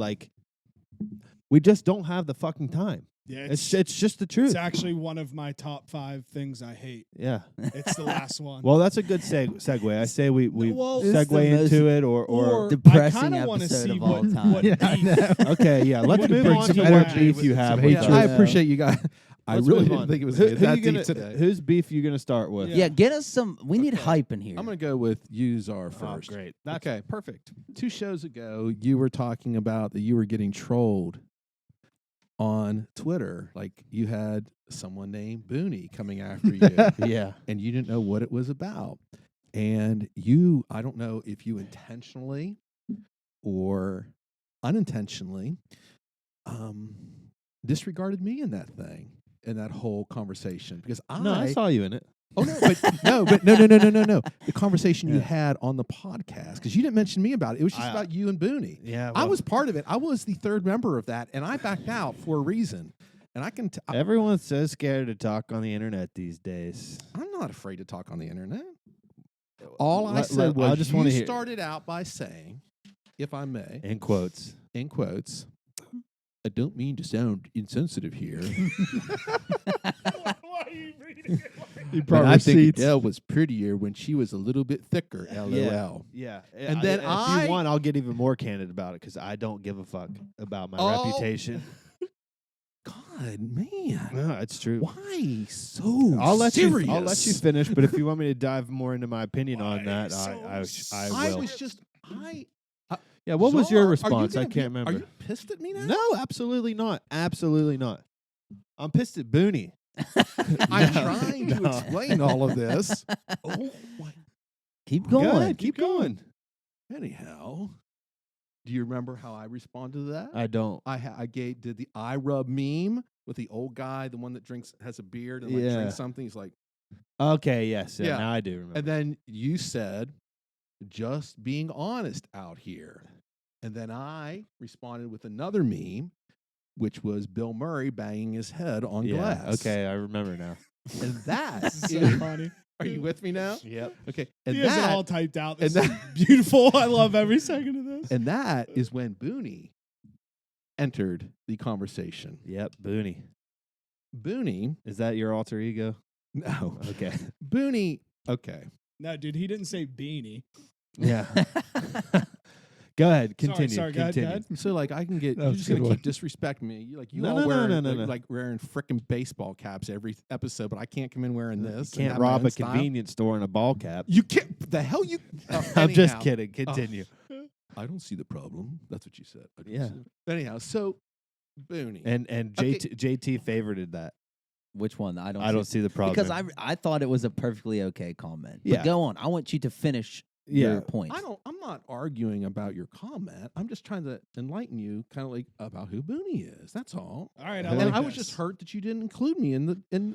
we just don't have the fucking time. Yeah, It's just the truth. it's actually one of my top 5 things I hate. Yeah. It's the last one. Well, that's a good segue. I say we Well, This is the segue most into it or depressing I kinda wanna episode see of all what, time. what Yeah, I beef- know. okay, yeah. Let's What move brings on some to what energy beef with you some have. hatred. with I us. appreciate you guys. I Let's really move didn't on. think it was Who- gonna get who that you gonna- deep today. Whose beef you gonna start with? Yeah, get us some. We need Okay. hype in here. I'm going to go with Uzar Oh, first. great. Okay, perfect. 2 shows ago, you were talking about that you were getting trolled on Twitter. Like you had someone named Booney coming after you, Yeah. and you didn't know what it was about. And you, I don't know if you intentionally or unintentionally disregarded me in that thing. in that whole conversation because No, I saw you in it. Oh no, but no. The conversation you had on the podcast because you didn't mention me about it. It was just about you and Booney. Yeah, I was part of it. I was the third member of that, and I backed out for a reason. And I can. Everyone's so scared to talk on the internet these days. I'm not afraid to talk on the internet. All I Let- said let- was I just you wanna hear- started out by saying, if I may, In quotes. I don't mean to sound insensitive here. Why are you reading it? You But brought I think receipts. Adele was prettier when she was a little bit thicker. LOL. Yeah. And then if I- you want, I'll get even more candid about it because I don't give a fuck about my Oh. reputation. God, man. No, it's true. Why so I'll let serious? you. I'll let you finish. But if you want me to dive more into my opinion on that, so I I will. was just, Yeah. What was your Czar, are you response? I gonna can't be- remember. Are you pissed at me now? No, absolutely not. Absolutely not. I'm pissed at Booney. I'm No, trying to no. explain all of this. Oh, my. Keep Go going. ahead, keep going. Anyhow, do you remember how I responded to that? I don't. I did the eye rub meme with the old guy, the one that has a beard and Yeah. drinks something. He's like, Okay. Yes. Yeah. Yeah. Now I do remember. and then you said, just being honest out here. And then I responded with another meme, which was Bill Murray banging his head on yeah. glass. Okay. I remember now. And that This is so is- funny. are you with me now? Yep. Okay. And He has it that all typed out. and This is that- beautiful. I love every second of this. and that is when Booney entered the conversation. Yep. Booney. Booney, Is that your alter ego? no. Okay. Booney, okay. No, dude, he didn't say beanie. Yeah. Go ahead. Continue. Sorry, go ahead, go Continue. ahead. So like I can get That you're was just a gonna good keep disrespecting me. You like you No, all no, no, wear no, no, like, no. like wearing frickin' baseball caps every episode, but I can't come in wearing this. You and can't have my rob own a style. convenience store in a ball cap. You can't. The hell you? I'm just anyhow. kidding. Continue. I don't see the problem. That's what you said. I don't Yeah. see the- Anyhow, so Booney. And Okay. JT favorited that. Which one? I don't. I don't see the problem. because I thought it was a perfectly okay comment. Yeah. But go on. I want you to finish Yeah. your point. I'm not arguing about your comment. I'm just trying to enlighten you, kind of like about who Booney is. That's all. All right, And I And like I was this. just hurt that you didn't include me in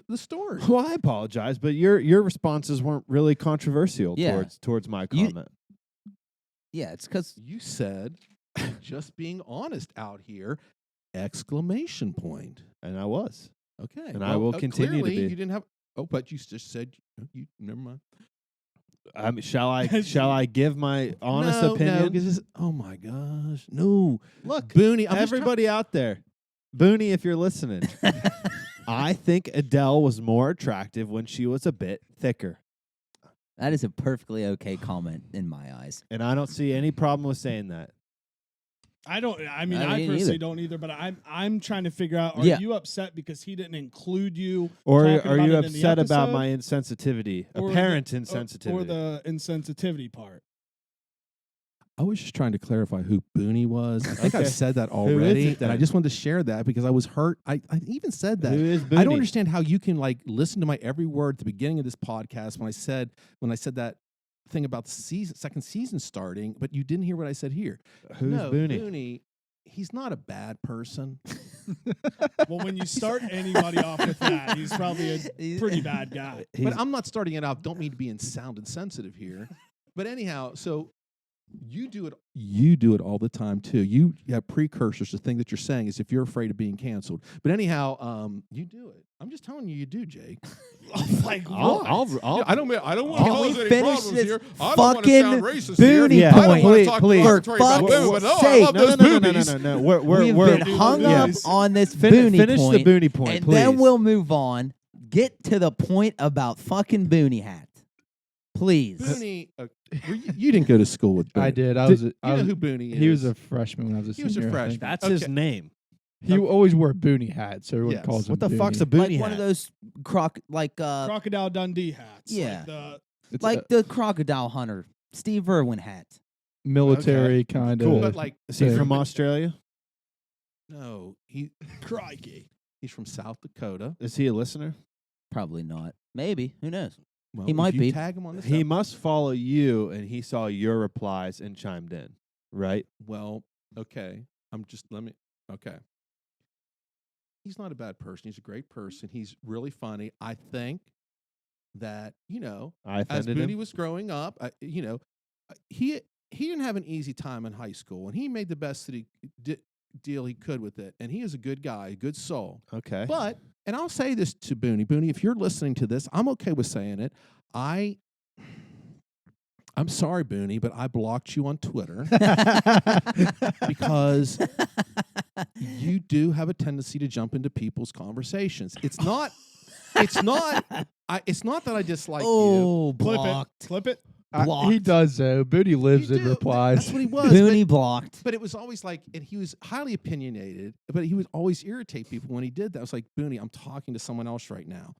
the story. Well, I apologize, but your responses weren't really controversial Yeah. towards my You- comment. yeah, it's because You said just being honest out here! Exclamation point. And I was. Okay, And I will continue to clearly be. You didn't have. Oh, but you just said you. Never mind. Shall I give my honest No, opinion? 'cause this- oh my gosh, no. Look, Booney, I'm everybody out there, Booney, if you're listening, I think Adele was more attractive when she was a bit thicker, that is a perfectly okay comment in my eyes. and I don't see any problem with saying that. I don't. I mean, I I mean, personally either. don't either. But I'm trying to figure out: Are Yeah. you upset because he didn't include you, Or talking are about you it in the upset about episode? my insensitivity, Or apparent the- insensitivity? or the insensitivity part? I was just trying to clarify who Booney was. I think Okay. I've said that is already. it That I then? just wanted to share that because I was hurt. I even said that. Who is Booney? I don't understand how you can like listen to my every word at the beginning of this podcast when I said that thing about the second season starting, but you didn't hear what I said here. Who's no, Booney? He's not a bad person. Well, when you start anybody off with that, he's probably a pretty bad guy. But I'm not starting it out. Don't mean to be sound insensitive here. But anyhow, so you do it. You do it all the time too. You have precursors to thing that you're saying as if you're afraid of being canceled. But anyhow, you do it. I'm just telling you, you do, Jake. Like I'll, what? I'll, I don't want Can to we cause any finish problems this here. I don't want to fucking sound racist Booney here. Yeah, I don't point? want to talk please. derogatory about For Booney, but fuck's no, I sake. love no, those no, no, no, boobies. no, no, no. We're We've been doing hung this. up on this Fin- Booney finish point, the Booney point, and please. then we'll move on. Get to the point about fucking Booney hat, please. Booney, you didn't go to school with Booney. I did. I Did- was. you I know was who Booney is. he was a freshman when I was a He was a senior. I think. freshman. That's his Okay. name. He always wore a Booney hat, so everyone Yes. calls him. What the fuck's a Booney. Booney Like one hat? of those Crocodile Dundee hats. Yeah. Like the, It's like a the crocodile hunter Steve Irwin hat. military kind of. Cool. But like, Is he thing. from Australia? no, crikey. he's from South Dakota. Is he a listener? Probably not. Maybe. Who knows? Well, He if might you be. Tag him on this. He must follow you, and he saw your replies and chimed in, right? Well, okay. Okay. he's not a bad person. He's a great person. He's really funny. I think that, I as offended Booney him. was growing up, he didn't have an easy time in high school, and he made the best that deal he could with it. And he is a good guy, a good soul. Okay. But, and I'll say this to Booney. Booney, if you're listening to this, I'm okay with saying it. I'm sorry, Booney, but I blocked you on Twitter because you do have a tendency to jump into people's conversations. It's not that I dislike you. Oh, Clip blocked. it. Clip it. Blocked. He does though. Booty lives You in do. replies. That's what he was. Booney blocked. But it was always like, and he was highly opinionated, but he would always irritate people when he did that. I was like, Booney, I'm talking to someone else right now.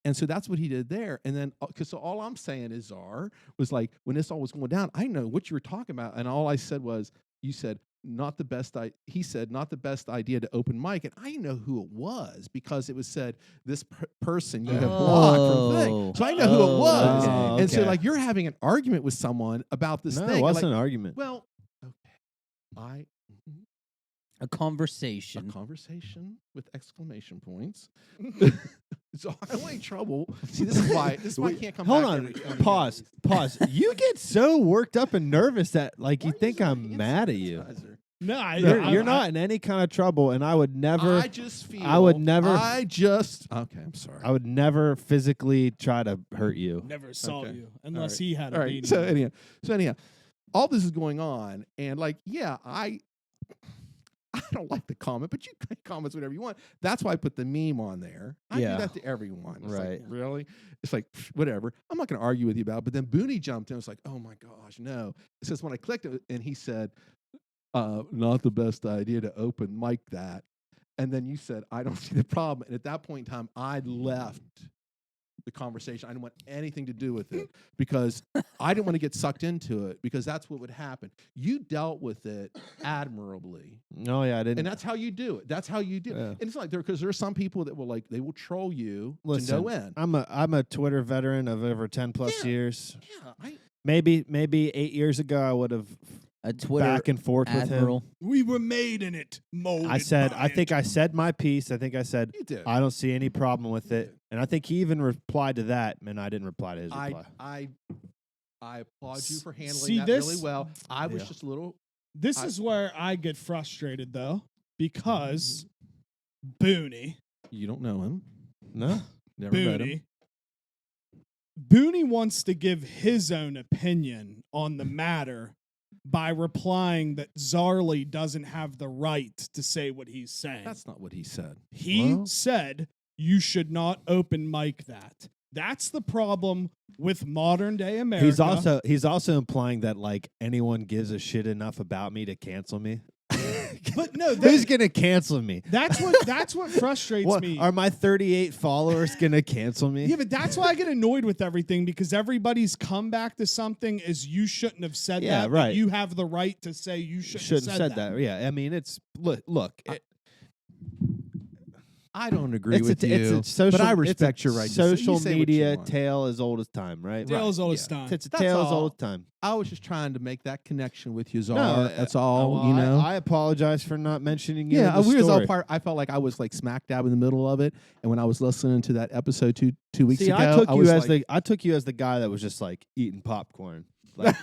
And so that's what he did there. And then, because so all I'm saying is, Czar, was like, when this all was going down, I know what you were talking about. And all I said was, you said, not the best he said, not the best idea to open mic. And I know who it was because it was said, this person you have blocked from thing. So I know who it was. Okay. And so, like, you're having an argument with someone about this No, thing. it wasn't Like, an argument. well, okay. A conversation. A conversation with exclamation points. So I don't want any trouble. See, this is why I can't come Hold back. on. every Pause. Pause. You get so worked up and nervous that like you Why are think so I'm mad at you. anti-sanitizer? No, You're not in any kind of trouble, and I would never. I just feel. I would never- Okay, I'm sorry. I would never phically try to hurt you. Never saw Okay. you unless right. he had a All right. beanie. So anyhow, all this is going on, and like, yeah, I don't like the comment, but you can comment whatever you want. That's why I put the meme on there. I Yeah. do that to everyone. It's Right. like, really? It's like, whatever. I'm not going to argue with you about it. But then Booney jumped in. I was like, oh my gosh, no. It says when I clicked it, and he said, not the best idea to open mic that. And then you said, I don't see the problem. And at that point in time, I left the conversation. I didn't want anything to do with it because I didn't want to get sucked into it because that's what would happen. You dealt with it admirably. No, yeah, I didn't. And that's how you do it. That's how you do it. Yeah. And it's like because there are some people that will they will troll you to Listen, no end. I'm a Twitter veteran of over 10 plus Yeah. years. Yeah, Maybe 8 years ago I would have A Twitter back and forth with admiral. him. We were made in it. Molded I said, by I think it. I said my piece. I think I said you did. I don't see any problem with it, and I think he even replied to that, and I didn't reply to his reply. I applaud you for handling See that this? really well. I was Yeah. just a little. This is where I get frustrated though, because Booney, You don't know him. No, Never met him. Booney wants to give his own opinion on the matter by replying that Zarly doesn't have the right to say what he's saying. That's not what he said. He Well- said you should not open mic that. That's the problem with modern day America. he's also implying that like anyone gives a shit enough about me to cancel me. But no, Who's gonna cancel me? that's what frustrates What, me. are my 38 followers gonna cancel me? Yeah, but that's why I get annoyed with everything because everybody's comeback to something is you shouldn't have said Yeah, that. right. But you have the right to say you shouldn't have said that. Yeah, I mean it's look. I don't agree It's with a, you, it's a social, but I it's a respect your right. Social to say, you say what you media want. tale as old as time, right? Tale as old as yeah. time. It's a That's tale as all. old as time. I was just trying to make that connection with you, Czar. No, That's all. well, you know. I apologize for not mentioning you. Yeah, in the we was all story. part. I felt like I was like smack dab in the middle of it, and when I was listening to that episode two weeks See, ago, I took you was as like, I took you as the guy that was just like eating popcorn, like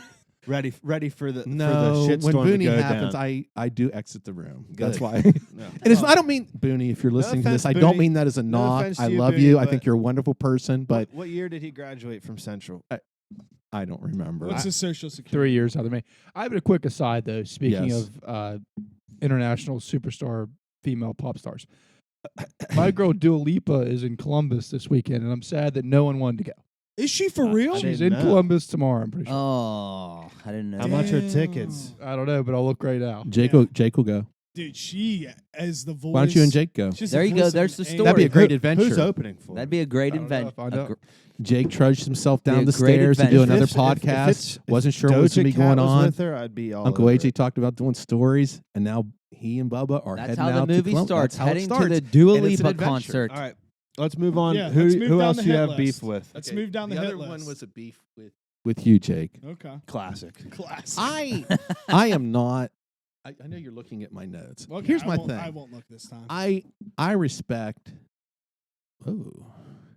ready for the no. for the shitstorm When to Booney go happens, down. I do exit the room. That's Good. why. No. And it's, I don't mean Booney. If you're listening to this, offense, I don't Booney. mean that as a No knock. offense I to you, love Booney, you. I but- think you're a wonderful person, but What year did he graduate from Central? I don't remember. What's his social security? 3 years out of me. I have a quick aside though. Speaking Yes. of international superstar female pop stars, my girl Dua Lipa is in Columbus this weekend, and I'm sad that no one wanted to go. Is she for I real? didn't She's in know. Columbus tomorrow. I'm pretty sure. Oh, I didn't know. How that. much are Damn. tickets? I don't know, but I'll look right now. Jake will go. Dude, she as the voice. Why don't you and Jake go? she's There the you go, voice of there's an the angel. story. That'd be a great adventure. Who's opening for? That'd be a great I don't know invention. if I know. Jake trudged himself Be down a the great stairs to do adventure. another podcast. Wasn't sure what was going to be going on. With her, I'd be all Uncle over AJ it. talked about doing stories, and now he and Bubba are That's heading how the out movie to starts. That's how it Heading to starts. the Dua And it's an Lipa adventure. concert. All right, let's move on. Yeah, let's move Who down else the do you hit have list. beef with? Let's move down the hit other list. one was a beef with you, Jake. Okay. Classic. Classic. I am not I know you're looking at my notes. Okay, Here's I my won't- thing. I won't look this time. I respect. Oh,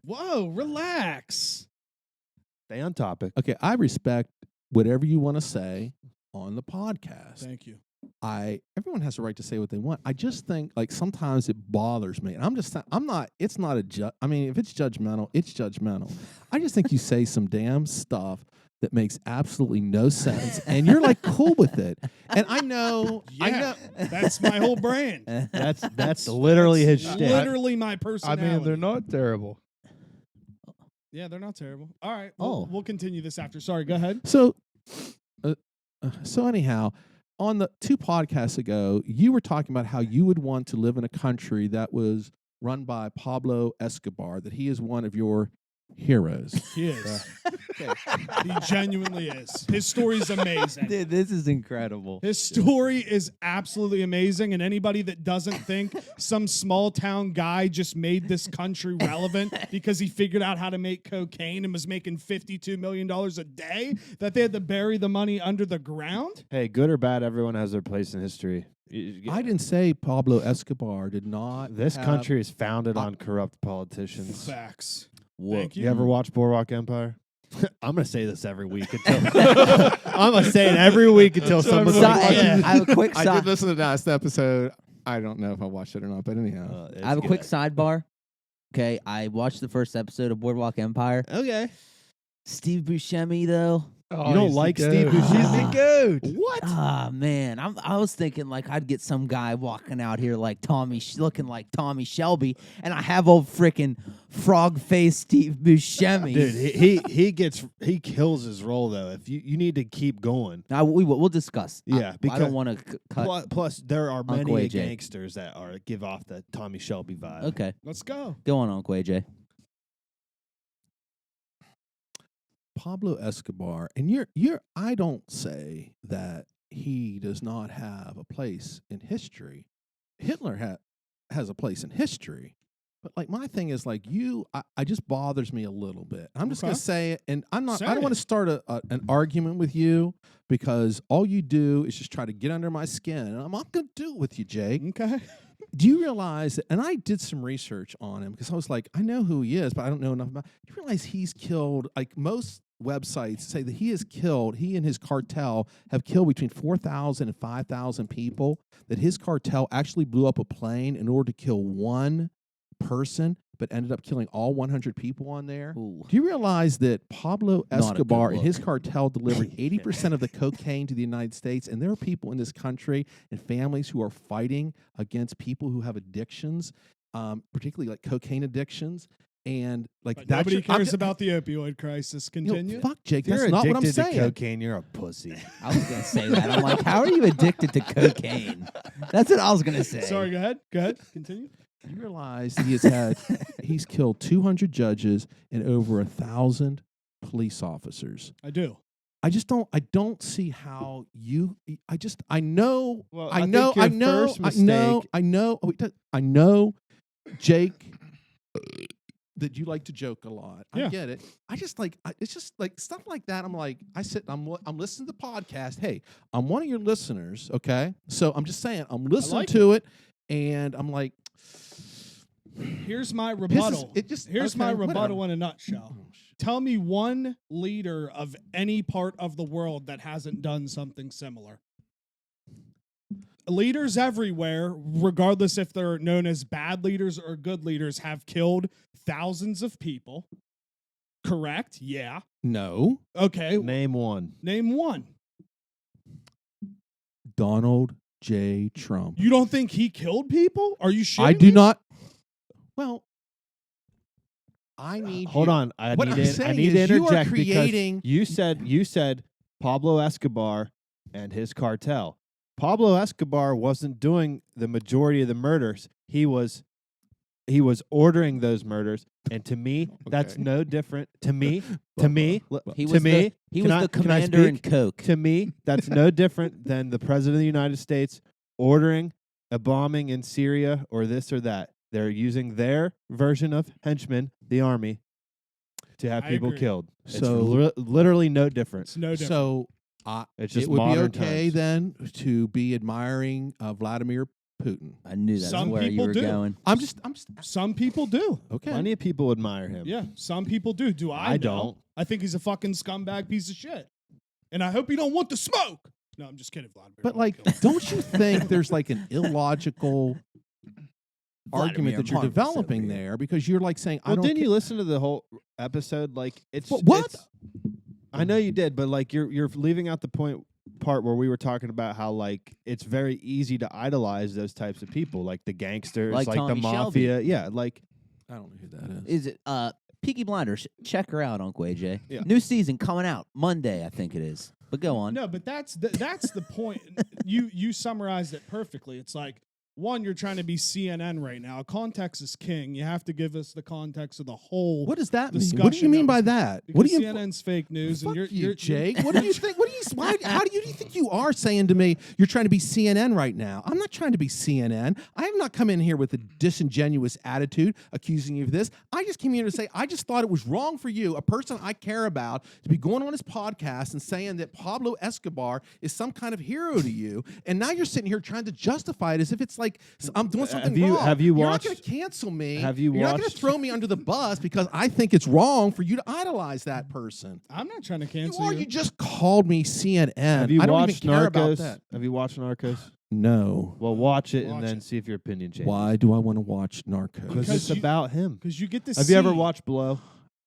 Whoa, relax. Stay on topic. okay. I respect whatever you want to say on the podcast. Thank you. Everyone has a right to say what they want. I just think like sometimes it bothers me. And I'm not it's not a I mean, if it's judgmental, it's judgmental. I just think you say some damn stuff that makes absolutely no sense and you're like cool with it. And I know That's my whole brand. That's literally his That's shtick. Literally my I personality. mean, they're not terrible. Yeah, they're not terrible. All right. Oh. We'll continue this after. Sorry, go ahead. So anyhow, on the 2 podcasts ago, you were talking about how you would want to live in a country that was run by Pablo Escobar, that he is one of your heroes. He is. He genuinely is. His story is amazing. Dude, this is incredible. His story is absolutely amazing, and anybody that doesn't think some small town guy just made this country relevant because he figured out how to make cocaine and was making $52 million a day, that they had to bury the money under the ground? Hey, good or bad, everyone has their place in history. I didn't say Pablo Escobar did not. This have- country is founded on corrupt politicians. Facts. Whoa. Thank You you. ever watch Boardwalk Empire? I'm gonna say this every week until I'm gonna say it every week until someone's So, like, hey, yeah. I have a quick I side. did listen to the last episode. I don't know if I watched it or not, but anyhow. It's I have a quick good. sidebar. Okay, I watched the first episode of Boardwalk Empire. Okay. Steve Buscemi, though. Oh, You don't he's the like Steve goat. Buscemi? He's Goat. What? Ah, man, I was thinking like I'd get some guy walking out here like looking like Tommy Shelby, and I have old freaking frog face Steve Buscemi. Dude, he kills his role though. If you need to keep going. Now we'll discuss. Yeah, I because- don't want to cut. Plus, there are Uncle many AJ. gangsters that give off the Tommy Shelby vibe. Okay, Let's go. go on, Uncle AJ. Pablo Escobar, and I don't say that he does not have a place in history. Hitler has a place in history. But like my thing is like I just bothers me a little bit. I'm just gonna Okay. say it, and I Say don't want it. to start an argument with you because all you do is just try to get under my skin, and I'm not gonna do it with you, Jake. Okay. Do you realize that? And I did some research on him because I was like, I know who he is, but I don't know enough about. Do you realize he's killed? Like most websites say that he and his cartel have killed between 4,000 and 5,000 people. That his cartel actually blew up a plane in order to kill one person, but ended up killing all 100 people on there. Ooh. Do you realize that Pablo Not a good Escobar and his look. cartel delivered 80% of the cocaine to the United States? And there are people in this country and families who are fighting against people who have addictions, particularly like cocaine addictions. And like But that's nobody your- I'm cares ju- about the opioid crisis. you know, Continue. fuck, Jake. If you're That's not what I'm addicted to saying. cocaine, you're a pussy. I was gonna say that. I'm like, how are you addicted to cocaine? That's what I was gonna say. Sorry, go ahead. Go ahead. Continue. You realize he's killed 200 judges and over 1,000 police officers. I do. I don't see how you. I know. Well, I I know. think your I know. first I know. mistake- I know. oh, wait, I know, Jake, that you like to joke a lot. Yeah. I get it. I just like. It's just like stuff like that. I'm like. I'm listening to the podcast. Hey, I'm one of your listeners. Okay, so I'm just saying. I'm listening like to it, and I'm like. Here's my rebuttal. Here's my okay, rebuttal whatever. in a nutshell. Oh, shit. Tell me one leader of any part of the world that hasn't done something similar. Leaders everywhere, regardless if they're known as bad leaders or good leaders, have killed thousands of people. Correct? Yeah. No, Okay. Name one. Name one. Donald J. Trump. You don't think he killed people? Are you sure? I do not. Well, I need. Hold you- on. I What need I'm to saying interject is you are because creating- you said Pablo Escobar and his cartel. Pablo Escobar wasn't doing the majority of the murders. He was ordering those murders, and to me, that's Okay. no different. To me, He to was me, he can was I- the can I commander in speak? coke. To me, that's no different than the president of the United States ordering a bombing in Syria or this or that. They're using their version of henchmen, the army, to have I people agree. killed. It's So- literally no difference. It's no different. So It's just it would be modern okay times. then to be admiring Vladimir Putin. I knew that's Some where you people were do. going. I'm just Some people do. okay. Plenty of people admire him. Yeah, some people do. Do I? I know? don't. I think he's a fucking scumbag piece of shit. And I hope you don't want the smoke. No, I'm just kidding, Vladimir. But Don't like, kill me. don't you think there's like an illogical argument that you're Marcus developing over here. there because you're like saying, I Well, don't. didn't you listen to the whole episode? Like, it's What? it's- I know you did, but like, you're leaving out the part where we were talking about how like it's very easy to idolize those types of people, like the gangsters, Like like the Tommy Shelby. mafia. Yeah, like I don't know who that is. Is it Peaky Blinders? Check her out, Uncle AJ. Yeah. New season coming out Monday, I think it is. But go on. No, but that's the point. You summarized it perfectly. It's like, one, you're trying to be CNN right now. Context is king. You have to give us the context of the whole. What does that mean? What do discussion you mean that by was- that? Because What do you? CNN's fake news, Fuck and you, you're Jake. What do you think? What do you? Why? How do you think you are saying to me? You're trying to be CNN right now. I'm not trying to be CNN. I have not come in here with a disingenuous attitude, accusing you of this. I just came here to say I just thought it was wrong for you, a person I care about, to be going on his podcast and saying that Pablo Escobar is some kind of hero to you, and now you're sitting here trying to justify it as if it's like I'm doing something wrong. have you You're watched- not going to cancel me. have you You're not going to watched- throw me under the bus because I think it's wrong for you to idolize that person. I'm not trying to You cancel are. you. You just called me CNN. have you I don't watched even care about Narcos? that. Have you watched Narcos? No. Well, watch it and Watch then it. see if your opinion changes. Why do I want to watch Narcos? Because Because it's you- about him. Because you get to Have see. you ever watched Blow?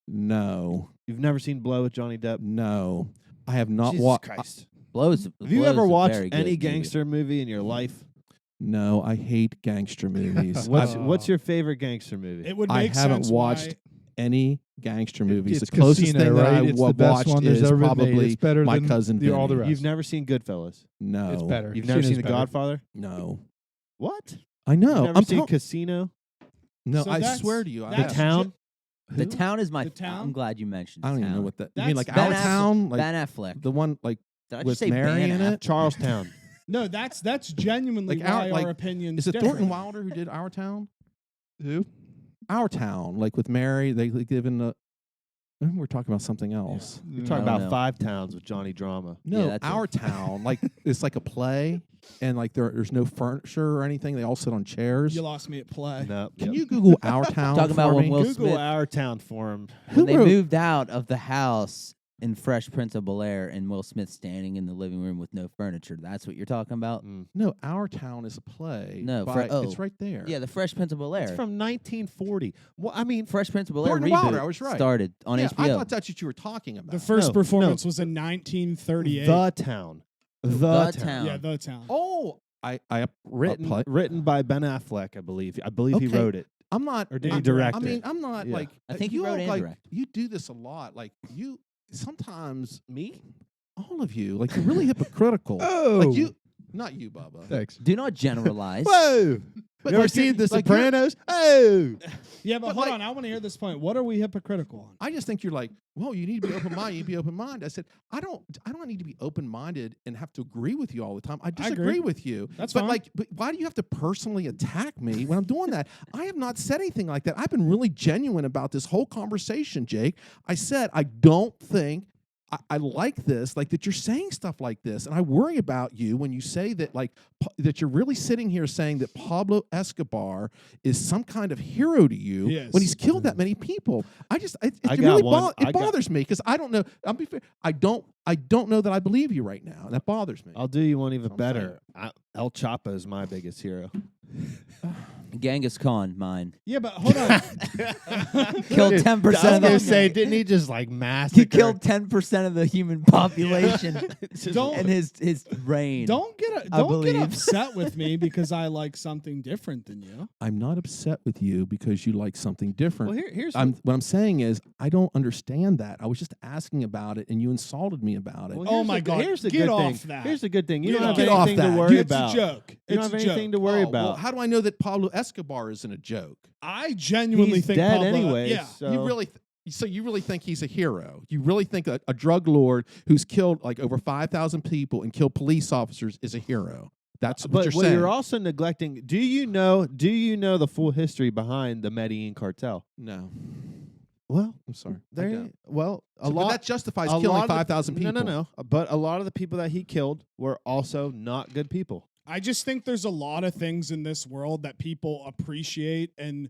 No. You've never seen Blow with Johnny Depp? No. I have not Jesus watched. Christ. Blows. Have you Blows ever a watched very good any movie. gangster movie in your life? No, I hate gangster movies. What's your favorite gangster movie? It would I make haven't sense watched why- any gangster movies. It's The closest Casino, thing that right? I It's the best watched one there's is ever been made. probably It's better My than Cousin all the Vinny. rest. You've never seen Goodfellas. No. It's better. You've never Casino's seen The better. Godfather? No. What? I know. You've never I'm seen tell- Casino? No, So I that's- swear to you. The that's Town? The Who? Town is my. The Town? I'm glad you mentioned. I don't The even know Town. what that. You That's mean like Ben Our Affleck. Town? Like Ben Affleck. the one like Did I with just say Mary Ben in it? Affleck? Charlestown. No, that's genuinely Like why our- our opinions. is it differ. Thornton Wilder who did Our Town? Who? Our Town, like with Mary, they given the. We're talking about something else. You're I talking don't about know. Five Towns with Johnny Drama. No, that's Our it. Town, like it's like a play, and like there's no furniture or anything. They all sit on chairs. You lost me at play. No. Can you Google Our Town? Talking about for when me? Will Google Smith- Our Town Forum? Who When they wrote- moved out of the house in Fresh Prince of Bel-Air and Will Smith standing in the living room with no furniture. That's what you're talking about? No, Our Town is a play. No, by, oh. it's right there. Yeah, the Fresh Prince of Bel-Air. It's from 1940. Well, I mean, Fresh Prince of Bel-Air Thornton reboot Wilder, I was right. started on Yeah, HBO. I thought that's what you were talking about. The first No, performance was in 1938. The Town. The Town. Yeah, The Town. Oh, I Written by Ben Affleck, I believe. I believe he Okay. wrote it. I'm not. Or did I- he direct I it? mean, I'm not Yeah. like. I think you he wrote all, and like, direct. You do this a lot. Like you sometimes all of you, like you're really hypocritical. Oh. Like you, not you, Bubba. Thanks. Do not generalize. Whoa! But you ever like you're- seen The like you're- Sopranos? Oh! Yeah, but But hold like- on. I want to hear this point. What are we hypocritical on? I just think you're like, well, you need to be open-minded. You need to be open-minded. I said, I don't need to be open-minded and have to agree with you all the time. I disagree agree. with you. That's but fine. like, but why do you have to personally attack me when I'm doing that? I have not said anything like that. I've been really genuine about this whole conversation, Jake. I said I don't think I like this, like that you're saying stuff like this, and I worry about you when you say that, like that you're really sitting here saying that Pablo Escobar is some kind of hero to you Yes. when he's killed that many people. It I really got one. I got- bothers me because I don't know. I'll be fair. I don't know that I believe you right now, and that bothers me. I'll do you one even That's what I'm better. El Chapo is my biggest hero. Genghis Khan, mine. Yeah, but hold on. Killed 10% I of was the gonna say, didn't he just like massacre? He killed 10% of the human population Don't- in his reign. Don't get I believe. upset with me because I like something different than you. I'm not upset with you because you like something different. Well, here's what I'm saying is I don't understand that. I was just asking about it, and you insulted me about it. Well, Oh here's my the- God, Here's the get good off thing. that. Here's the good thing. You Get don't have Get off anything to that. worry It's about. a joke. You It's don't have a anything joke. to worry Oh, well, about. how do I know that Pablo Escobar isn't a joke? I genuinely He's think dead Pablo, anyway. Yeah. So. You really, so you really think he's a hero? You really think a drug lord who's killed like over 5,000 people and killed police officers is a hero? That's what But you're what saying. you're also neglecting. Do you know the full history behind the Medellin cartel? No. Well, I'm sorry. there. I don't. Well, a So, but lot. that justifies a lot killing of the- 5,000 people. No. But a lot of the people that he killed were also not good people. I just think there's a lot of things in this world that people appreciate and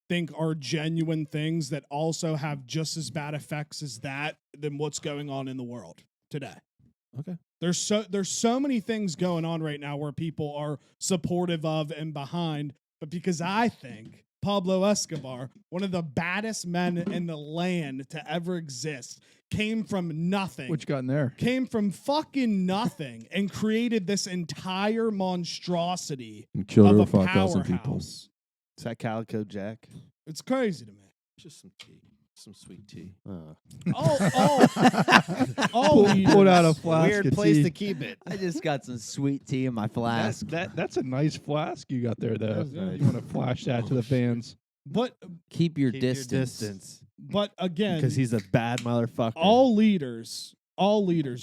think are genuine things that also have just as bad effects as that than what's going on in the world today. Okay. There's so many things going on right now where people are supportive of and behind, but because I think Pablo Escobar, one of the baddest men in the land to ever exist, came from nothing. What you got in there? Came from fucking nothing and created this entire monstrosity And killed of over a 5,000 people. powerhouse. Is that Calico Jack? It's crazy to me. Just some tea. Some sweet tea. All Pulled out a flask Weird of place tea. to keep it. I just got some sweet tea in my flask. That's a nice flask you got there, though. That's nice. You want to flash that to the fans? but Keep your Keep distance. Your distance. but again, Because he's a bad motherfucker. all leaders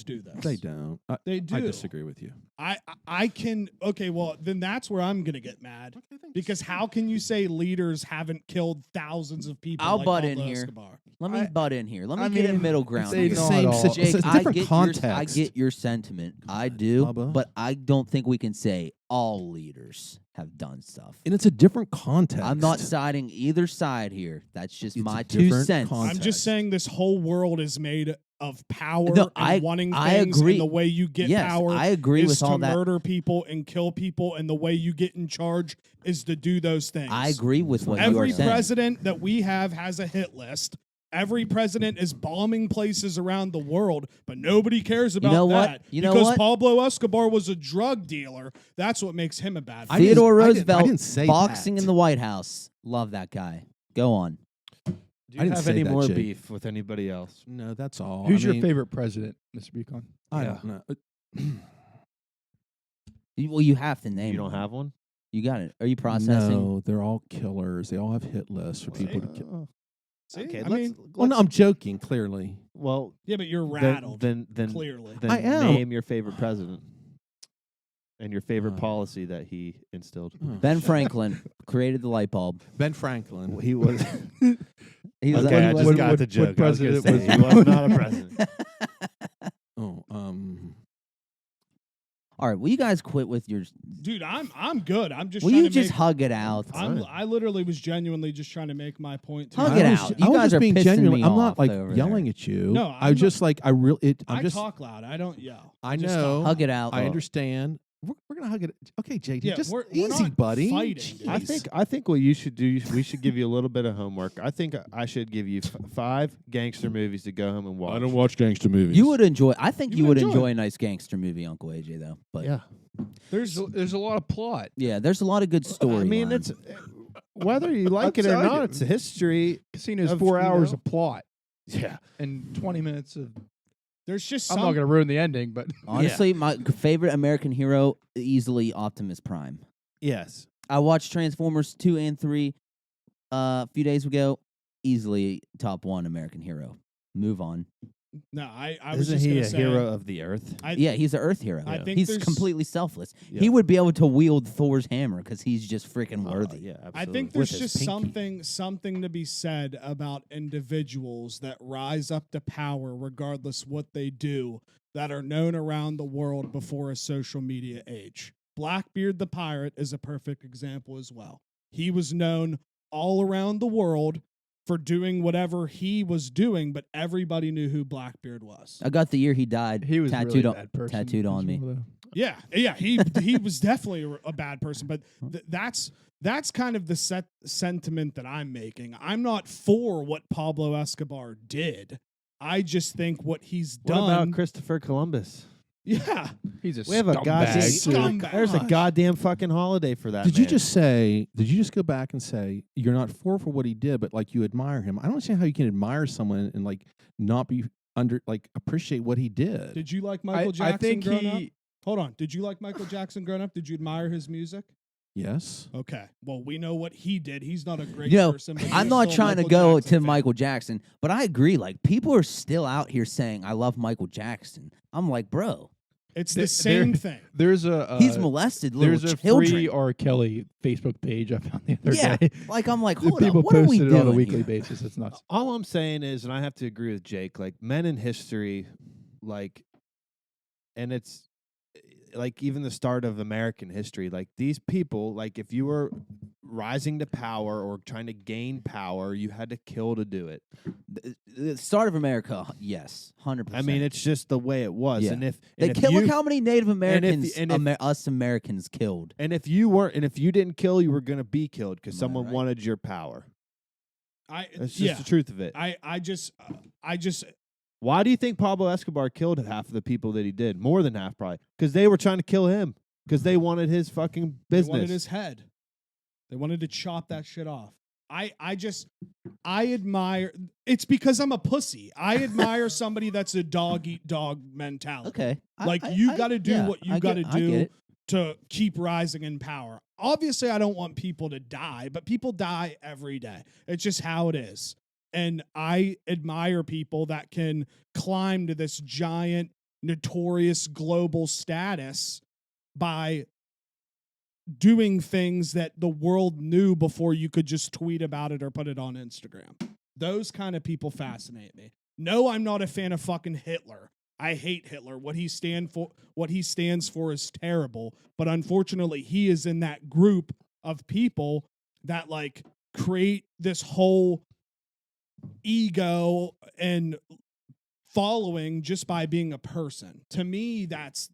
do this. They don't. They do. I disagree with you. I can okay, well then that's where I'm gonna get mad. Because how can you say leaders haven't killed thousands of people? I'll like butt in Pablo here. Escobar? Let me butt in here. Let me I get in mean, middle ground. they here. not same all. situ- Jake, it's a I different get context. I get your sentiment. I do, Bubba. but I don't think we can say all leaders have done stuff. And it's a different context. I'm not siding either side here. That's just It's my a 2 different cents. context. I'm just saying this whole world is made of power No, and I- wanting I things, agree. and the way you get Yes, power I agree is with to all that. murder people and kill people, and the way you get in charge is to do those things. I agree with what you Every are saying. president that we have has a hit list. Every president is bombing places around the world, but nobody cares about know what? that. You know because what? Pablo Escobar was a drug dealer. That's what makes him a bad I guy. didn't- Theodore I Roosevelt didn't say boxing that. in the White House. Love that guy. Go on. Do I you didn't have say any that, more Jake. beef with anybody else? No, that's all. Who's I your mean, favorite president, Mr. Beacon? I Yeah. don't know. Well, you have to name. You don't one. have one? You got it. Are you processing? No, they're all killers. They all have hit lists for people to kill. Oh. See? Okay, I let's, mean, Well, no, I'm joking. Clearly, well, yeah, but you're then, rattled. then, clearly. then I am. name your favorite president and your favorite Uh, policy that he instilled. Ben Franklin created the light bulb. Ben Franklin. He was He was okay. I like, just got the joke. I was gonna say he was not a president. Oh, all right. Will you guys quit with your? Dude, I'm good. I'm just Will trying you to just make, hug it out? I literally was genuinely just trying to make my point. Hug I it was, out. I You was guys just are being pissing genuine. me I'm off not like over yelling there. at you. No, I I'm just like I really. I'm I just. talk loud. I don't yell. I just know. Hug it out. I understand. We're gonna hug it. Okay, JD. Yeah, just we're easy, not buddy. fighting, dude. I think what you should do. We should give you a little bit of homework. I think I should give you 5 gangster movies to go home and watch. I don't watch gangster movies. You would enjoy. I think You you would would enjoy enjoy a nice gangster movie, Uncle AJ. Though, but Yeah. There's There's a lot of plot. yeah, there's a lot of good story. I mean, it's whether you like it or telling not, you. it's a history. Casino's Of, 4 you hours know? of plot Yeah. and 20 minutes of. there's just I'm some not going to ruin the ending, but honestly my favorite American hero easily Optimus Prime. Yes. I watched Transformers 2 and 3 a few days ago. Easily top 1 American hero. Move on. no. I was Isn't just he gonna a say, hero of the earth? Yeah, he's an Earth hero. I think He's there's- completely selfless. Yeah. He would be able to wield Thor's hammer because he's just freaking worthy. Yeah, absolutely. I think With there's his just pinky. something to be said about individuals that rise up to power regardless what they do that are known around the world before a social media age. Blackbeard the Pirate is a perfect example as well. He was known all around the world for doing whatever he was doing, but everybody knew who Blackbeard was. I got the year he died he was tattooed really a on bad person tattooed on as me. well, though. Yeah, he was definitely a bad person, but that's kind of the sentiment that I'm making. I'm not for what Pablo Escobar did. I just think what he's What done. about Christopher Columbus? Yeah, He's a We have a goddamn. Scumbag. There's a goddamn fucking holiday for that. Did you man. just say? Did you just go back and say you're not for what he did, but like you admire him? I don't understand how you can admire someone and like not be appreciate what he did. did you like Michael I Jackson think growing up? he. Hold on, did you like Michael Jackson growing up? Did you admire his music? Yes. Okay, well we know what he did. He's not a great You know, person. But I'm he's not still a trying to Michael go Jackson to fan. Michael Jackson, but I agree. Like people are still out here saying I love Michael Jackson. I'm like, bro, It's the same thing. There's a He's molested little there's a children. free R. Kelly Facebook page I found the other Yeah, day. like I'm like, The hold up, people what are we posted it doing on a weekly here? basis. It's nuts. All I'm saying is, and I have to agree with Jake, like men in history, like, and it's like even the start of American history, like these people, like if you were rising to power or trying to gain power, you had to kill to do it. The start of America, yes, 100%. I mean, it's just the way it was. Yeah. And if they and if kill. you, Look how many Native Americans, and if- us Americans, killed. and if you weren't, and if you didn't kill, you were gonna be killed because Am I someone right? wanted your power. I That's just yeah. the truth of it. I just Why do you think Pablo Escobar killed half of the people that he did? More than half, probably. Because they were trying to kill him. Because they wanted his fucking They business. wanted his head. They wanted to chop that shit off. I admire. It's because I'm a pussy. I admire somebody that's a dog eat dog mentality. Okay, Like you got to do what you got to I get do it. to keep rising in power. Obviously, I don't want people to die, but people die every day. It's just how it is. And I admire people that can climb to this giant, notorious global status by doing things that the world knew before you could just tweet about it or put it on Instagram. Those kind of people fascinate me. No, I'm not a fan of fucking Hitler. I hate Hitler. What he stands for is terrible, but unfortunately he is in that group of people that like create this whole ego and following just by being a person. To me, that's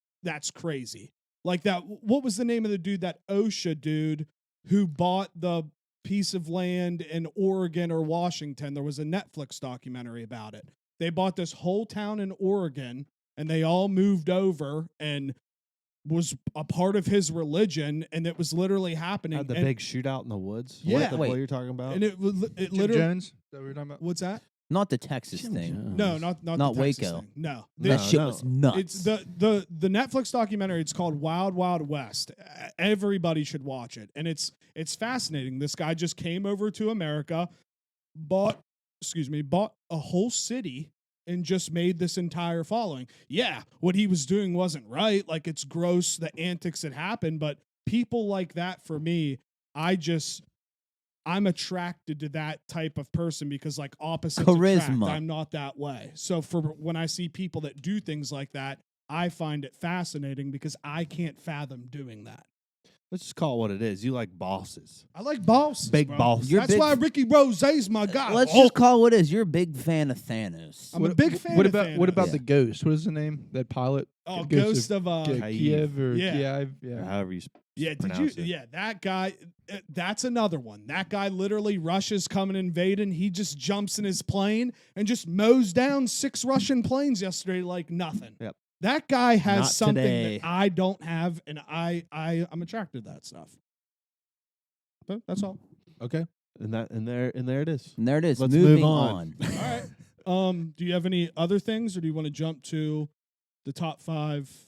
crazy. Like that, what was the name of the dude, that OSHA dude who bought the piece of land in Oregon or Washington? There was a Netflix documentary about it. They bought this whole town in Oregon and they all moved over and was a part of his religion, and it was literally happening. Had the and, big shootout in the woods. Yeah. What the Wait. boy you're talking about? and it Jim literally. Jones? Is that what you're talking about? What's that? Not the Texas Jim thing. Jones. No, not Not the Texas Waco. thing. No, That No, shit no. was nuts. it's the Netflix documentary. It's called Wild Wild West. Everybody should watch it, and it's fascinating. This guy just came over to America, bought a whole city, and just made this entire following. Yeah, what he was doing wasn't right. Like, it's gross, the antics that happened, but people like that, for me, I'm attracted to that type of person because, like, opposites attract. Charisma. I'm not that way. So for when I see people that do things like that, I find it fascinating because I can't fathom doing that. Let's just call it what it is. You like bosses. I like bosses, Big bro. bosses. You're That's big- why Ricky Rose's my guy. Let's Oh, just call it what it is. You're a big fan of Thanos. I'm a big fan What of about what Thanos. about Yeah. the Ghost? What is the name? That pilot? Ghost of Kiev or Yeah. Kiev? Or Yeah. however you Yeah, did you? pronounce it. Yeah, that guy. That's another one. That guy literally Russia's coming invading. He just jumps in his plane and just mows down 6 Russian planes yesterday like nothing. Yep. That guy has Not something today. that I don't have, and I'm attracted to that stuff. But that's all. Okay. And there it is. And there it is. Let's Moving move on. All right. Do you have any other things, or do you want to jump to the top 5?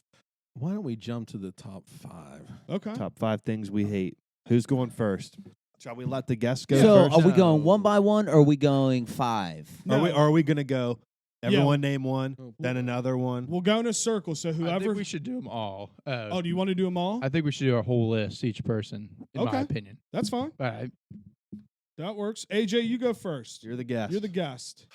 Why don't we jump to the top 5? Okay. Top 5 things we hate. Who's going first? Shall we let the guests go So, first? are we going No. 1 by 1 or are we going 5? No. Are we going to go? Everyone name one, Oh, then another one. We'll go in a circle. So I whoever. think we should do them all. Oh, do you want to do them all? I think we should do our whole list, each person, in Okay. my opinion. That's fine. All right. That works. AJ, you go first. You're the guest. You're the guest.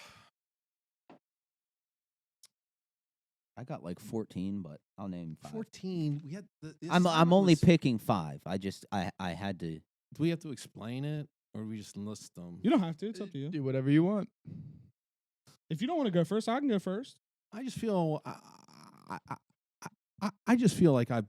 I got like 14, but I'll name 5. 14. We had I'm only picking 5. I had to. Do we have to explain it or we just list them? You don't have to. It's up to you. Do whatever you want. If you don't want to go first, I can go first. I just feel I just feel like I've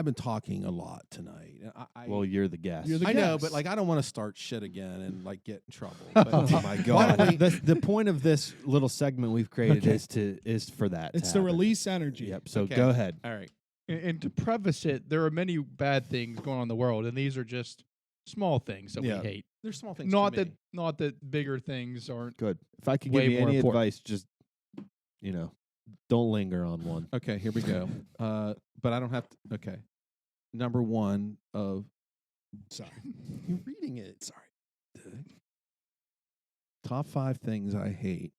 been talking a lot tonight. And Well, you're the guest. You're the I know, guest. but like I don't want to start shit again and like get in trouble. Oh But my Why god! don't we- the point of this little segment we've created Okay. is for that. It's to to happen. release energy. Yep. So Okay. go ahead. all right. And to preface it, there are many bad things going on in the world, and these are just small things that Yeah. we hate. There's small things. Not to that me. not that bigger things aren't. Good. If I could Way give you more any important. advice, just don't linger on one. Okay, here we go. But I don't have to. Okay. Number 1 of Sorry. you're reading it. Sorry. Top 5 things I hate.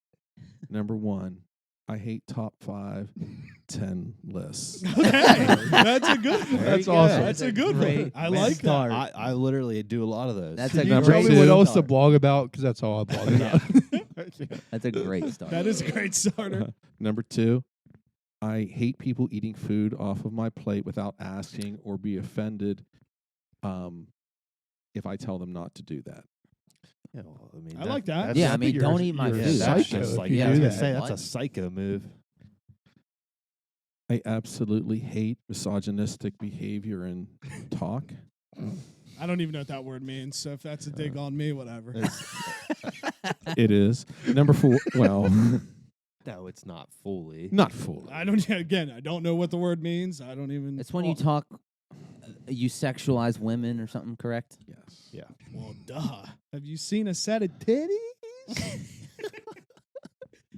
Number 1, I hate top 5, 10 lists. Okay, that's a good one. That's you awesome. go. That's a good one. great I like that. start. I literally do a lot of those. That's Can a you number tell me two. what else to start. blog about? Because that's all I blog about. That's a great start. That is a great starter. Number 2, I hate people eating food off of my plate without asking or be offended if I tell them not to do that. Yeah, well, I mean, I like that. Yeah, I mean, don't eat my you're a food. that's psycho just if like you yeah, I do was gonna that. say that's a What? psycho move. I absolutely hate misogynistic behavior and talk. I don't even know what that word means. So if that's a dig on me, whatever. It is. Number 4, well, No, it's not fully. not fully. I don't. Again, I don't know what the word means. I don't even. It's when you talk, you sexualize women or something, correct? Yes. Yeah. Well, duh. Have you seen a set of titties?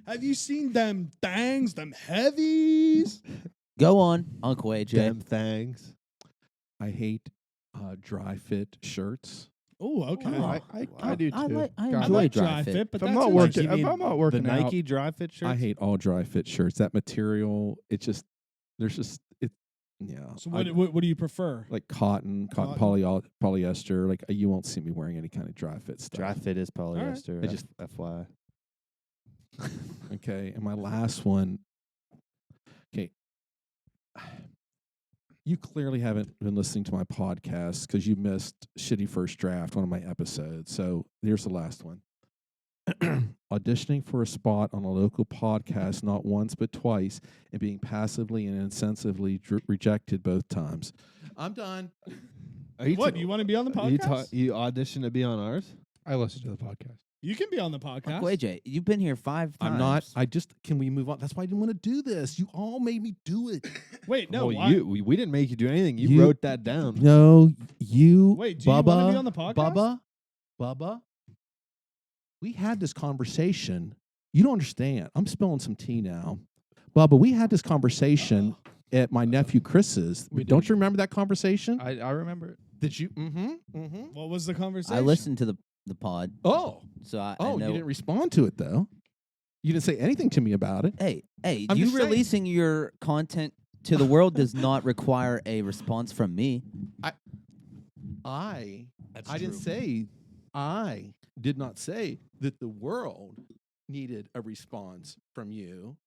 Have you seen them things, them heavies? Go on, Uncle AJ. Them things. I hate dry fit shirts. Oh, okay. Oh, I do too. I God, I enjoy like dry dry fit. fit, but If I'm that's not interesting. working, You if mean I'm not The working out, Nike dry fit shirts. I hate all dry fit shirts. That material, it just there's just it. Yeah. So what do you prefer? like cotton Cotton. polyester. Like you won't see me wearing any kind of dry fit stuff. Dry fit is polyester. I just- FYI. Okay, and my last one. Okay, you clearly haven't been listening to my podcast because you missed Shitty First Draft, one of my episodes. So here's the last one. Auditioning for a spot on a local podcast not once but twice and being passively and insensibly rejected both times. I'm done. Are you What, you want to be on the podcast? You audition to be on ours? I listen to the podcast. You can be on the podcast. Uncle AJ, you've been here 5 times. I'm not. Can we move on? That's why I didn't want to do this. You all made me do it. Wait, no. well, why? we didn't make you do anything. You You- wrote that down. No, you. Wait, do you Bubba, wanna be on the podcast? Bubba. We had this conversation. You don't understand. I'm spilling some tea now. Bubba, we had this conversation at my nephew Chris's. We Don't did. you remember that conversation? I remember it. Did you? Mm-hmm. What was the conversation? I listened to the pod, Oh. so I Oh, know. you didn't respond to it though. You didn't say anything to me about it. Hey, I'm you just saying. releasing your content to the world does not require a response from me. I did not say that the world needed a response from you.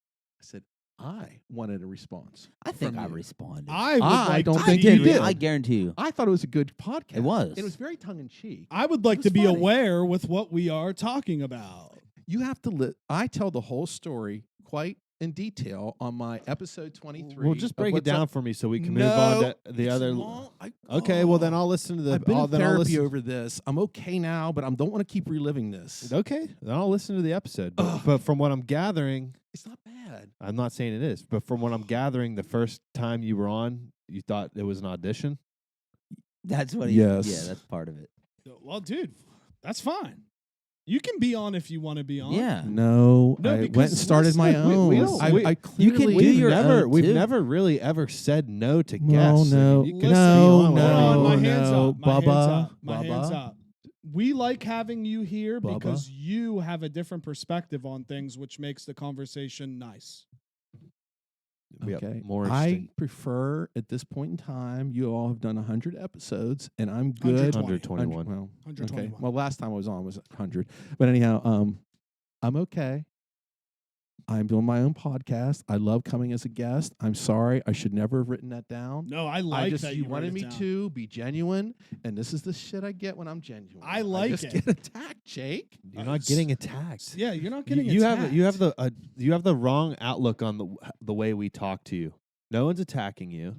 I said I wanted a response. I think from I you. responded. I would I like don't to think be- you did. I guarantee you. I thought it was a good podcast. It was. It was very tongue in cheek. I would like It to was be funny. aware with what we are talking about. You have to I tell the whole story quite in detail on my episode 23. Well, just of break it what's down up. for me so we can move on No, to the it's other. long. Okay, well then I'll listen to the. I've been in then I'll therapy listen. over this. I'm okay now, but I don't want to keep reliving this. Okay, then I'll listen to the episode. But, Ugh. but from what I'm gathering, It's not bad. I'm not saying it is, but from what I'm gathering, the first time you were on, you thought it was an audition. That's what he. Yes. Yeah, that's part of it. Well, dude, that's fine. You can be on if you want to be on. Yeah. No, No, I went because and started my listen, own. we don't- I, we- I you can clearly- do your own, we've too. never really ever said no to No, guests. I mean, no, you Listen, can be no, on whenever no, you Hold on, my want. hands no, up. My hands Bubba, up. My hands Bubba. up. We like having you here Bubba. because you have a different perspective on things, which makes the conversation nice. Yep, Okay. more I interesting. prefer at this point in time, you all have done 100 episodes, and I'm good. 121. Well, okay. 121. Well, last time I was on was 100, but anyhow, I'm okay. I'm doing my own podcast. I love coming as a guest. I'm sorry, I should never have written that down. No, I like that you you wanted wrote me it down. to be genuine, and this is the shit I get when I'm genuine. I like just it. get attacked, Jake. You're not getting attacked. Yeah, you're not getting you attacked. have the wrong outlook on the way we talk to you. No one's attacking you.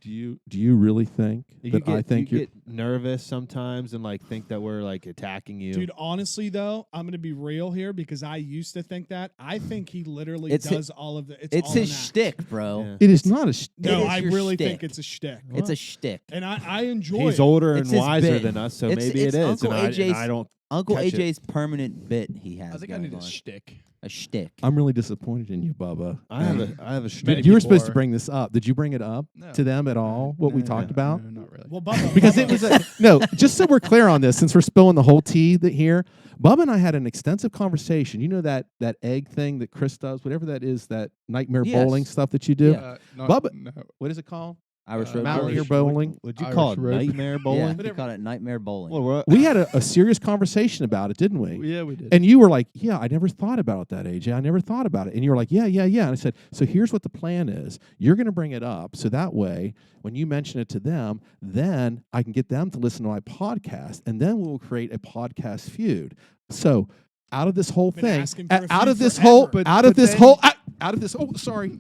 Do you really think that I think you you're get nervous sometimes and like think that we're like attacking you. Dude, honestly though, I'm gonna be real here because I used to think that. I think he literally It's does all of the. It's all his an act. shtick, bro. Yeah. It is not a. No, It is I your really shtick. think it's a shtick. It's a shtick. And I enjoy He's it. older It's and his wiser bit. than us, so It's- maybe it's it is. Uncle And AJ's I don't. Uncle catch it. AJ's permanent bit he has. I think I going need a on. shtick. A shtick. I'm really disappointed in you, Bubba. I have a Many shtick. You were people supposed to are. bring this up. Did you bring it up to them at all? What we No, talked about? No, not really. Well, Bubba, Because Bubba, it was no. Just so we're clear on this, since we're spilling the whole tea here, Bubba and I had an extensive conversation. You know that egg thing that Chris does, whatever that is, that nightmare Yes. bowling stuff that you do. Yeah. Bubba- No. What is it called? Irish Uh, road Mountaineer bowling. bowling. Would you Irish call it road. nightmare Yeah, bowling? they call it nightmare bowling. Well, We had a serious conversation about it, didn't we? Yeah, we did. And you were like, "Yeah, I never thought about that, AJ. I never thought about it." And you were like, "Yeah, yeah, yeah." And I said, "So here's what the plan is. You're going to bring it up, so that way, when you mention it to them, then I can get them to listen to my podcast, and then we'll create a podcast feud." So, out of this whole Been thing, asking for a out feud of this forever. whole, But- out of but this then- whole, out of this. Oh, sorry.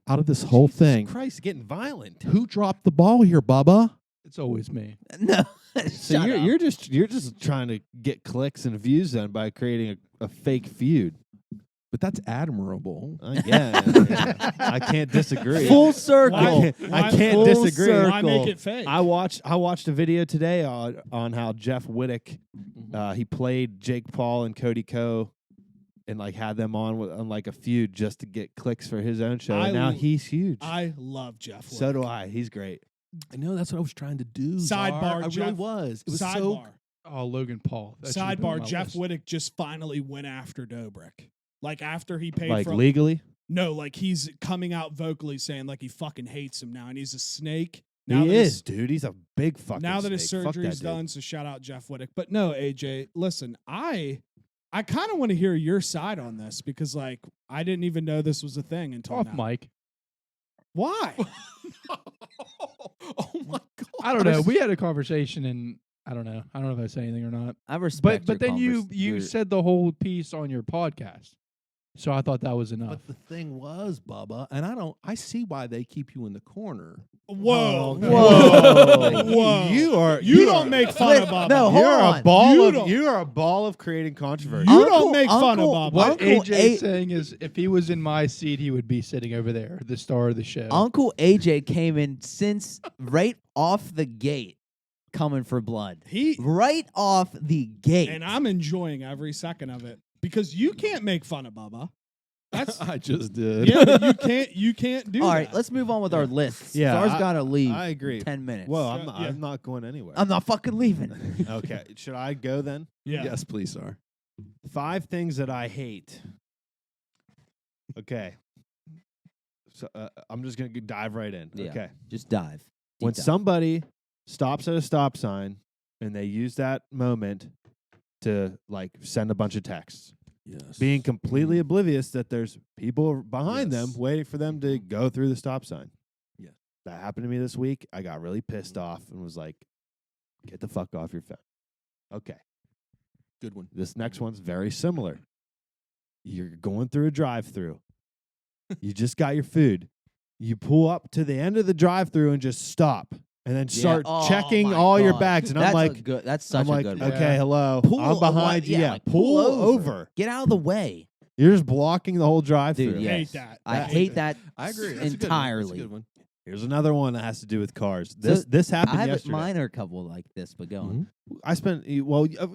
Out of this whole thing, Christ, getting violent. who dropped the ball here, Bubba? It's always me. No. So Shut up. you're just trying to get clicks and views then by creating a fake feud. But that's admirable. Yeah, I can't disagree. Full circle. I can't Full disagree. circle. Why make it fake? I watched a video today on how Jeff Wittick he played Jake Paul and Cody Ko and like had them on like a feud just to get clicks for his own show. And now he's huge. I love Jeff. So Wittick. do I. He's great. I know that's what I was trying to do. Sidebar, Czar. I really Jeff. was. It was so Sidebar. Oh, Logan Paul. That should've been on Sidebar. my Jeff list. Wittick just finally went after Dobrik. Like after he paid Like for legally. no, like he's coming out vocally saying like he fucking hates him now and he's a snake. Now He that his- is, dude. He's a big fucking now that his snake. Fuck surgery's that dude. done, so shout out Jeff Wittick. But no, AJ, listen, I kind of want to hear your side on this because like I didn't even know this was a thing until Off now. mic. Why? Oh my god! I don't know. We had a conversation, and I don't know. I don't know if I say anything or not. I respect But your then you your- said the whole piece on your podcast, so I thought that was enough. But the thing was, Bubba, and I see why they keep you in the corner. Whoa, Oh, whoa, okay. whoa! You don't make fun of Bubba. No, hold You're on. a ball You of don't- you are a ball of creating controversy. You Uncle- don't make fun of Uncle- Bubba. what Uncle AJ A- is saying is, if he was in my seat, he would be sitting over there, the star of the show. Uncle AJ came in since right off the gate, coming for blood. He Right off the gate. and I'm enjoying every second of it because you can't make fun of Bubba. That's I just did. yeah, but you can't do All that. right, let's move on with our lists. Yeah, Czar's I- got to leave. I agree. 10 minutes. Well, Yeah. I'm not going anywhere. I'm not fucking leaving. Okay, should I go then? Yeah. Yes, please, sir. 5 things that I hate. Okay. So I'm just gonna dive right in. Yeah. Okay. Just dive. Deep When dive. somebody stops at a stop sign and they use that moment to like send a bunch of texts, Yes. being completely oblivious that there's people behind them Yes. waiting for them to go through the stop sign. Yeah. That happened to me this week. I got really pissed off and was like, get the fuck off your phone. Okay. Good one. This next one's very similar. You're going through a drive-through. You just got your food. You pull up to the end of the drive-through and just stop, and then Yeah. start Oh checking my all your God. bags. And That's I'm a like, good. That's such I'm a like, good one. okay, hello, Pull I'm behind you. Yeah, like, pull over. Get out of the way. You're just blocking the whole drive-through. Dude, Hate yes. that. I That- hate that. I agree. Entirely. That's a good one. Here's another one that has to do with cars. So, This happened I have yesterday. mine are a couple like this, but go on. I spent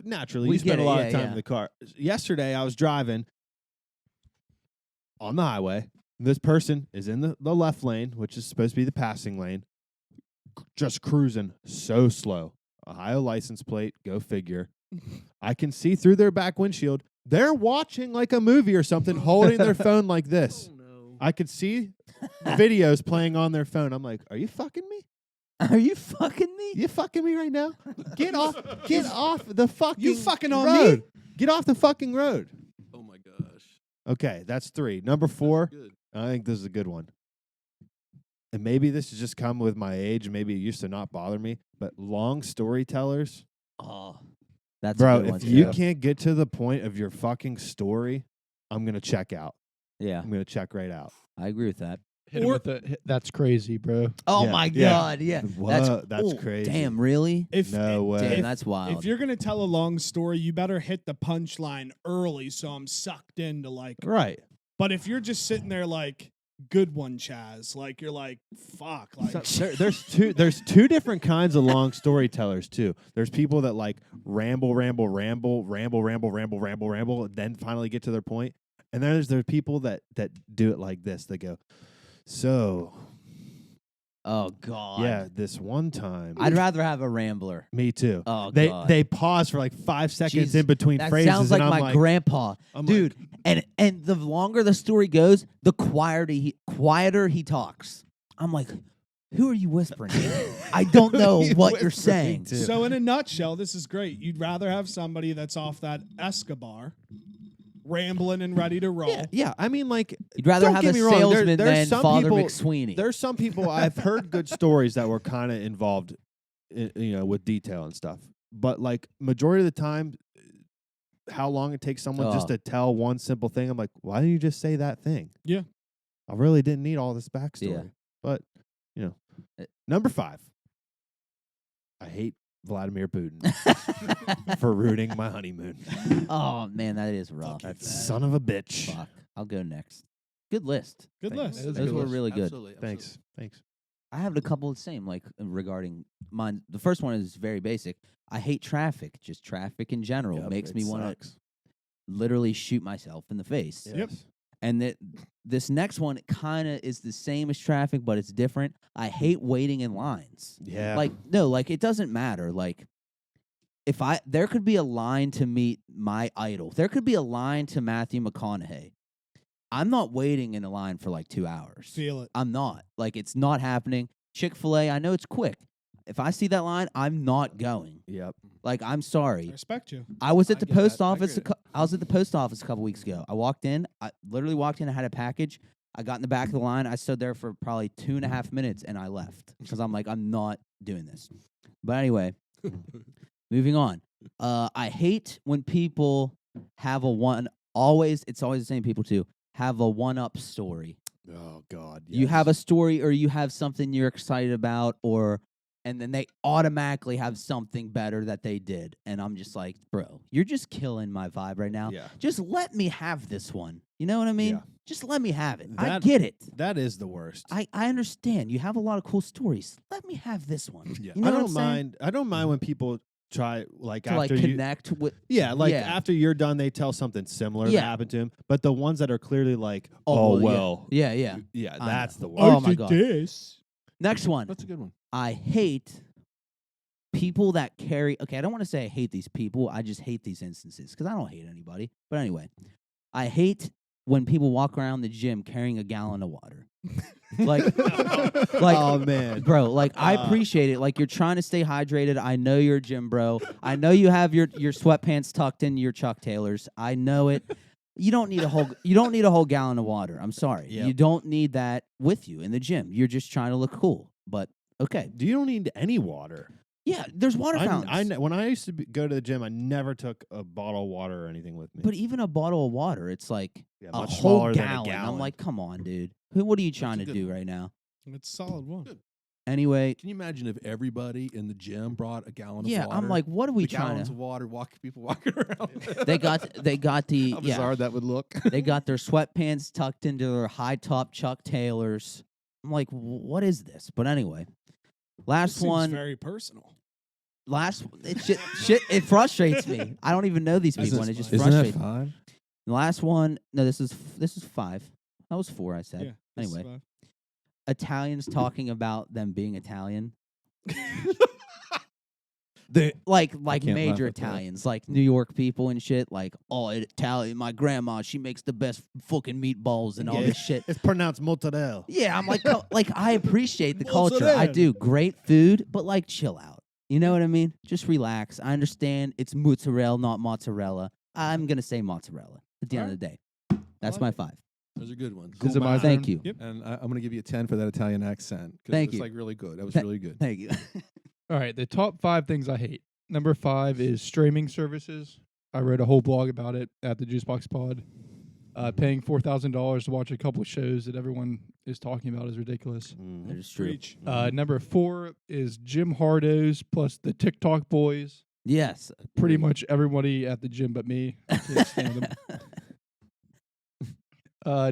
naturally We you spend get a it, lot yeah, of time yeah. in the car. Yesterday I was driving on the highway. This person is in the left lane, which is supposed to be the passing lane, just cruising so slow. Ohio license plate, go figure. I can see through their back windshield. They're watching like a movie or something, holding their phone like this. no. I could see videos playing on their phone. I'm like, are you fucking me? Are you fucking me? You fucking me right now? Get off the fucking You fucking on road. me? Get off the fucking road. Oh my gosh. Okay, that's 3. Number 4, Good. I think this is a good one. And maybe this has just come with my age, and maybe it used to not bother me, but long storytellers. Oh, that's Bro, a good one if too. you can't get to the point of your fucking story, I'm going to check out. Yeah, I'm going to check right out. I agree with that. Hit him with that's crazy, bro. Oh Yeah, my yeah. God, yeah. Whoa, that's oh, crazy. Damn, really? If No way. Damn, if- that's wild. If you're gonna tell a long story, you better hit the punchline early, so I'm sucked into like. Right. But if you're just sitting there like, good one, Chaz, like you're like, fuck, like. So there's two different kinds of long storytellers too. There's people that like ramble, and then finally get to their point. And there are people that do it like this. They go, so Oh God. yeah, this one time. I'd rather have a rambler. Me too. Oh They God. they pause for like 5 seconds Jeez, in between that phrases. sounds like and I'm my grandpa, I'm dude. And the longer the story goes, the quieter he talks. I'm like, who are you whispering to? I don't know You what you're whispering saying. to? So in a nutshell, this is great. You'd rather have somebody that's off that Escobar, rambling and ready to roll. Yeah, I mean, like, You'd rather don't have get a me wrong, salesman there's than some Father people- McSweeney. There's some people I've heard good stories that were kind of involved, with detail and stuff. But like majority of the time, how long it takes someone just Oh. to tell one simple thing, I'm like, why didn't you just say that thing? Yeah. I really didn't need all this backstory. Yeah. But number 5, I hate Vladimir Putin for ruining my honeymoon. Oh man, that is rough. That son of a bitch. Fuck. I'll go next. Good list. Good Thanks. list. That is a Those good were list. really good. Absolutely, Thanks. Thanks. I have a couple of the same, like regarding mine. The first one is very basic. I hate traffic. Just traffic in general makes me want to literally shoot myself in the face. Yep. And this next one kind of is the same as traffic, but it's different. I hate waiting in lines. Yeah. Like no, like it doesn't matter. Like if there could be a line to meet my idol, there could be a line to Matthew McConaughey. I'm not waiting in a line for like 2 hours. Feel it. I'm not. Like it's not happening. Chick-fil-A, I know it's quick. If I see that line, I'm not going. Yep. Like I'm I sorry. respect you. I was at I the get post that. I office. get it. I was at the post office a couple weeks ago. I walked in. I literally walked in. I had a package. I got in the back of the line. I stood there for probably 2.5 minutes, and I left because I'm like, I'm not doing this. But anyway, moving on. I hate when people have a one. It's always the same people too. Have a one-up story. Oh God. You have a story, or you have something you're excited about, and then they automatically have something better that they did. And I'm just like, bro, you're just killing my vibe right now. Yeah. Just let me have this one. You know what I mean? Yeah. Just let me have it. I That- get it. That is the worst. I understand. You have a lot of cool stories. Let me have this one. Yeah. You know I what don't I'm saying? mind. I don't mind when people try like To after like you. connect with. Yeah, like Yeah. after you're done, they tell something similar that Yeah. happened to him. But the ones that are clearly like, Oh, oh yeah. well, Yeah, yeah. yeah, I that's know. the Oh worst. my God. This. Next one. That's a good one. I hate people that carry. Okay, I don't want to say I hate these people. I just hate these instances because I don't hate anybody. But anyway, I hate when people walk around the gym carrying a gallon of water. Like, oh man, bro, like I appreciate it. Like you're trying to stay hydrated. I know you're a gym bro. I know you have your sweatpants tucked into your Chuck Taylors. I know it. You don't need a whole gallon of water. I'm sorry. Yep. You don't need that with you in the gym. You're just trying to look cool. But okay. you don't need any water. Yeah, there's water fountains. When I used to go to the gym, I never took a bottle of water or anything with me. But even a bottle of water, it's like yeah, a much whole smaller gallon. than a gallon. I'm like, come on, dude. What are you trying to good do one. right now? It's a solid one. Good. Anyway, Can you imagine if everybody in the gym brought a gallon of yeah, water? I'm like, what are we the trying gallons to? of water, people walking around. They got the How yeah. bizarre that would look. They got their sweatpants tucked into their high top Chuck Taylors. I'm like, what is this? But anyway, This last seems one. very personal. Shit. It frustrates me. I don't even know these people, and it just Isn't that frustrates me. fine? The last one. No, this is 5. That was 4. I said. Yeah. this is Anyway. fine. Italians talking about them being Italian. They like can't laugh major at that. Italians, like New York people and shit. Like, oh, Italian. My grandma, she makes the best fucking meatballs and all Yeah. this shit. It's pronounced mozzarella. Yeah, I'm like, like I appreciate the culture. I Mozzarella. do. Great food, but like, chill out. You know what I mean? Just relax. I understand it's mozzarella, not mozzarella. I'm gonna say mozzarella at the end of the day. That's like my it. 5. Those are good ones. Is it my math. Thank turn? you. Yep. And I'm going to give you a 10 for that Italian accent. 'cause Thank it's you. like really good. That was Th- really good. Thank you. All right, the top 5 things I hate. Number 5 is streaming services. I wrote a whole blog about it at the Juicebox Pod. Paying $4,000 to watch a couple of shows that everyone is talking about is ridiculous. That is true. Preach. Number 4 is Jim Hardos plus the TikTok boys. Yes. Pretty much everybody at the gym but me. I can't stand them.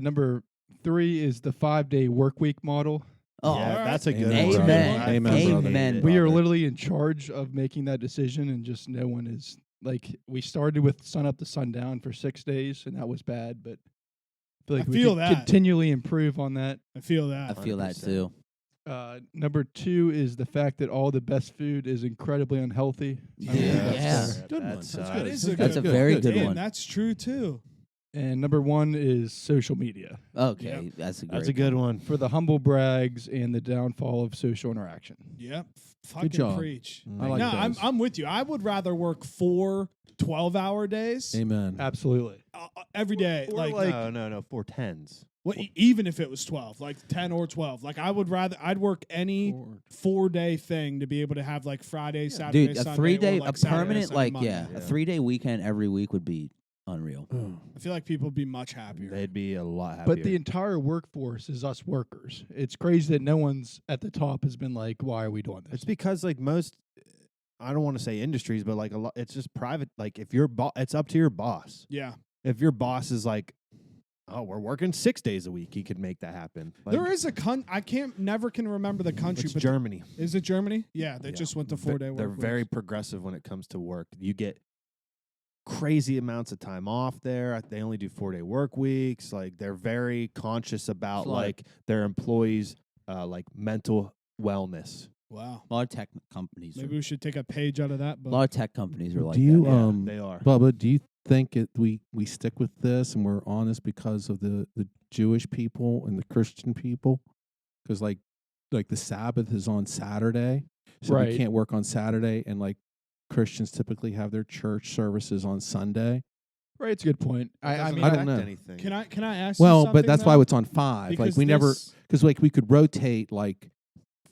Number 3 is the 5-day work week model. Oh, yeah, alright. that's a good Amen. one. Amen. I Amen, fucking brother. hate it. We are Love it. literally in charge of making that decision, and just no one is. Like, we started with sun up to sundown for 6 days, and that was bad, but feel like I we feel could that. continually improve on that. I feel I that. feel that 100%. too. Number 2 is the fact that all the best food is incredibly unhealthy. I mean, Yeah. that's Yeah. fair. Good one. That's, That's That good. is a That's good a one. very good Damn, one. that's true too. And number 1 is social media Okay, that's a great. That's a good one. for the humble brags and the downfall of social interaction. Yep. Fucking job. preach. I like no, those. I'm with you. I would rather work 4 12-hour days Amen. Absolutely. every day. Or Like, no, 410s. even if it was 12, like 10 or 12. Like I'd work any 4-day thing to be able to have like Friday, Saturday, Dude, a Sunday, 3-day, or like a Saturday, permanent, Sunday, like Monday. yeah, Yeah. a 3-day weekend every week would be unreal. I feel like people would be much happier. They'd be a lot happier. But the entire workforce is us workers. It's crazy that no one's at the top has been like, why are we doing this? It's because like most, I don't want to say industries, but like a lot, it's just private. Like if it's up to your boss. Yeah. If your boss is like, oh, we're working 6 days a week, he could make that happen. Like, There is a I never can remember the country, it's but Germany. is it Germany? Yeah, they Yeah. just went to Ve- 4-day work. They're very weeks. progressive when it comes to work. You get crazy amounts of time off there. They only do 4-day work weeks. Like they're very conscious about It's a lot of- like their employees' like mental wellness. Wow. A lot of tech companies. Maybe we should take a page out of that A book. lot of tech companies are like do you that. They are. Bubba, do you think we stick with this and we're honest because of the Jewish people and the Christian people? Because like the Sabbath is on Saturday, so Right. we can't work on Saturday, and like Christians typically have their church services on Sunday. Right, it's a good point. I mean, I don't know. anything. Can I ask? Well, you but something, that's though? why it's on 5. Because like we never, this- because like we could rotate like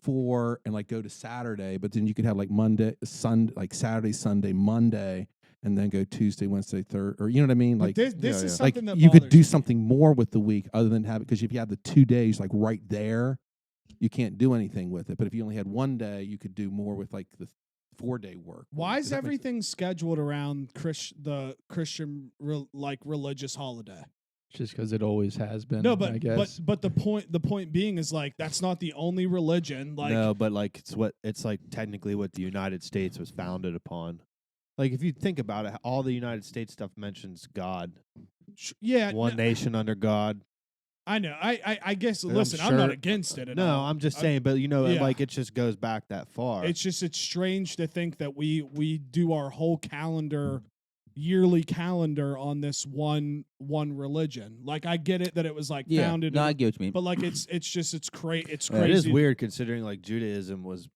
4 and like go to Saturday, but then you could have like Monday, Sunday, like Saturday, Sunday, Monday, and then go Tuesday, Wednesday, third, or you know what I mean? but Like this yeah, is yeah. like something that you could bothers do me. something more with the week other than have it, because if you have the 2 days like right there, you can't do anything with it. But if you only had 1 day, you could do more with like the 4-day work. Why Does is that make sense? everything scheduled around the Christian religious holiday? just because it always has been. No, I but guess. but the point being is like that's not the only religion. Like no, but like it's like technically what the United States was founded upon. Like if you think about it, all the United States stuff mentions God, yeah, one nation under God. I know. I guess. And listen, I'm not sure- against it at No, all. I'm just saying, but you know, yeah. like it just goes back that far. It's strange to think that we do our whole yearly calendar on this one religion. Like I get it that it was like Yeah, founded, no, in- I get what you mean. but like it's crazy. It's Yeah, crazy. it is weird considering like Judaism was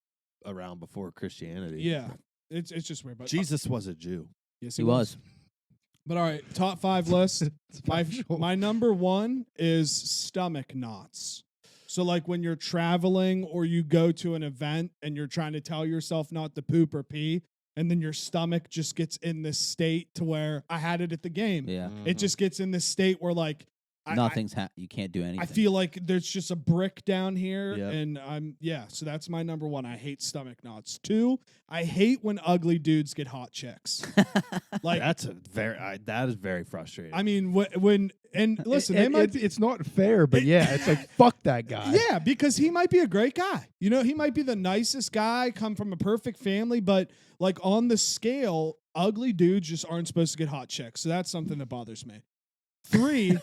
around before Christianity. Yeah, it's just weird. But Jesus was a Jew. yes, he was. But all right, top 5 list. It's my factual. my number 1 is stomach knots. So like when you're traveling or you go to an event and you're trying to tell yourself not to poop or pee, and then your stomach just gets in this state to where I had it at the game. Yeah, It just gets in this state where like nothing's you can't do anything. I feel like there's just a brick down here, Yep. and so that's my number 1. I hate stomach knots. 2, I hate when ugly dudes get hot chicks. Like That is very frustrating. I mean, when and listen, they might it's not fair, but yeah, it's like fuck that guy. yeah, because he might be a great guy. You know, he might be the nicest guy, come from a perfect family, but like on the scale, ugly dudes just aren't supposed to get hot chicks. So that's something that bothers me. 3,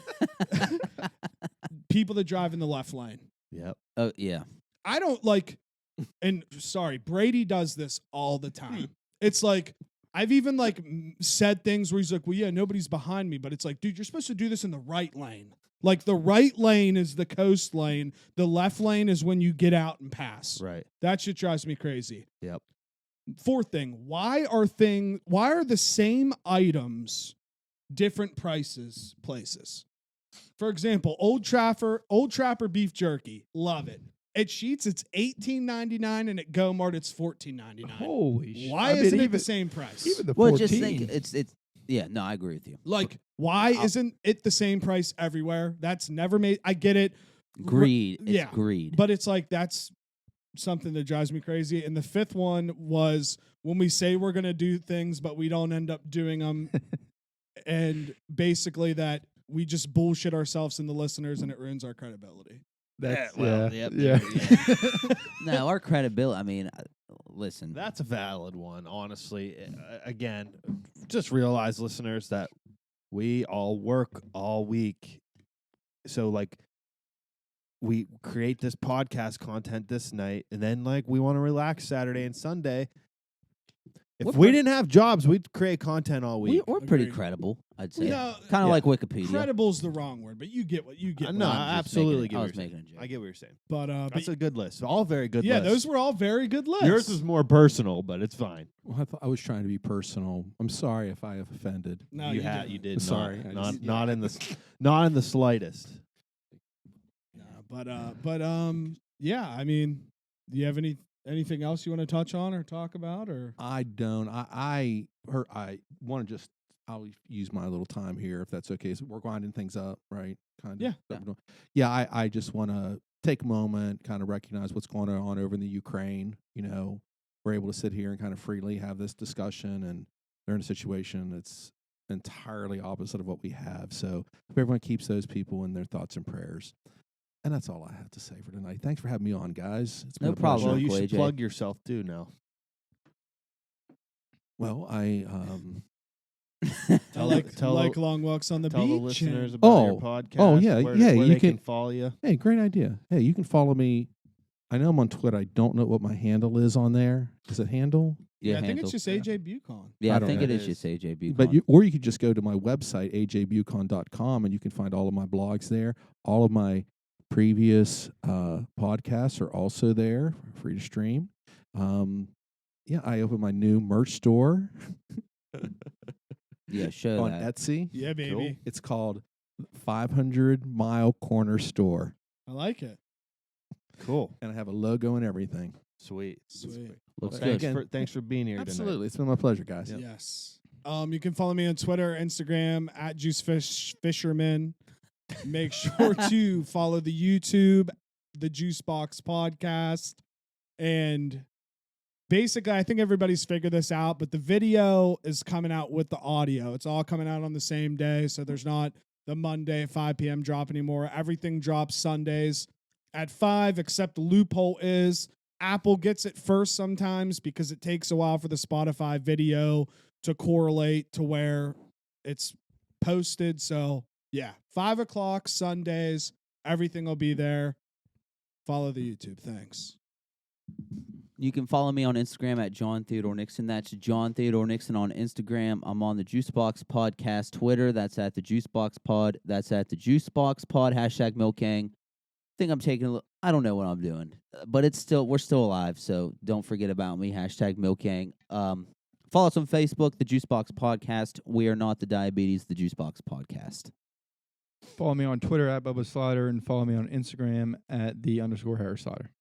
people that drive in the left lane. yep. Oh yeah, I don't like, and sorry, Brady does this all the time. It's like, I've even like said things where he's like, well, yeah, nobody's behind me, but it's like, dude, you're supposed to do this in the right lane. Like the right lane is the coast lane. The left lane is when you get out and pass. Right. That shit drives me crazy. Yep. 4th thing, why are the same items different places? For example, Old Trapper beef jerky, love it. At Sheetz, it's $18.99, and at Go-Mart, it's $14.99. Holy shit! Why isn't it the same price? Even the well, 14. just think it's yeah. No, I agree with you. Like, why isn't it the same price everywhere? That's never made. I get it, Greed. It's yeah, greed. but it's like that's something that drives me crazy. And the 5th one was when we say we're gonna do things, but we don't end up doing them, and basically that we just bullshit ourselves and the listeners, and it ruins our credibility. That's yep, yeah. No, our credibility. I mean, listen. That's a valid one, honestly. Again, just realize, listeners, that we all work all week. so like we create this podcast content this night, and then like we want to relax Saturday and Sunday. If We're we pretty- didn't have jobs, we'd create content all week. We're pretty Agreed. credible, I'd say. No, Kind of yeah. like Wikipedia. Credible's the wrong word, but you get what you get. No, what I I'm- just absolutely making- get I what was you're saying. making a joke. I get what you're saying. but That's a good list. All very good yeah, lists. those were all very good lists. Yours was more personal, but it's fine. Well, I was trying to be personal. I'm sorry if I have offended. no, you didn't. you did. Sorry, I not just- not in the not in the slightest. No, but yeah. I mean, do you have anything else you want to touch on or talk about or? I don't. I want to just. I'll use my little time here if that's okay. So we're winding things up, right? Kind Yeah. of. Yeah. I just want to take a moment, kind of recognize what's going on over in the Ukraine. You know, we're able to sit here and kind of freely have this discussion, and they're in a situation that's entirely opposite of what we have. So if everyone keeps those people in their thoughts and prayers. And that's all I have to say for tonight. Thanks for having me on, guys. It's been No a problem. pleasure. Well, you Uncle should AJ. plug yourself too now. Well, I Tell like the- tell like the- long walks on the Tell beach. the and- listeners about your Oh. podcast. Oh, yeah, where, yeah, where you they can can- follow you. hey, great idea. Hey, you can follow me. I know I'm on Twitter. I don't know what my handle is on there. Is it handle? Yeah, I think handle. it's just AJ Bucon. Yeah, I I don't think know. it It is is. just AJ Bucon. But or you could just go to my website ajbucon.com and you can find all of my blogs there. All of my previous podcasts are also there, free to stream. Yeah, I opened my new merch store yeah, show on that. Etsy. Yeah, baby. It's called 500 Mile Corner Store, I like it. Cool. and I have a logo and everything. Sweet. Sweet. Looks Thank good. you. Thanks for being here Absolutely, it's been my pleasure, guys. Yes. You can follow me on Twitter, Instagram at JuiceFisherman. Make sure to follow the YouTube, the Juicebox Podcast, and basically, I think everybody's figured this out. But the video is coming out with the audio. It's all coming out on the same day, so there's not the Monday at 5 p.m. drop anymore. Everything drops Sundays at 5, except the loophole is Apple gets it first sometimes because it takes a while for the Spotify video to correlate to where it's posted. So, yeah, 5 o'clock Sundays, everything will be there. Follow the YouTube. Thanks. You can follow me on Instagram at John Theodore Nixon. That's John Theodore Nixon on Instagram. I'm on the Juicebox Podcast Twitter. That's at the Juicebox Pod. That's at the Juicebox Pod. # Milking. I think I'm taking a look. I don't know what I'm doing, but we're still alive. So don't forget about me. # Milking. Follow us on Facebook, the Juicebox Podcast. We are not the Diabetes, the Juicebox Podcast. Follow me on Twitter at Bubba Slider and follow me on Instagram at _Harris Slider.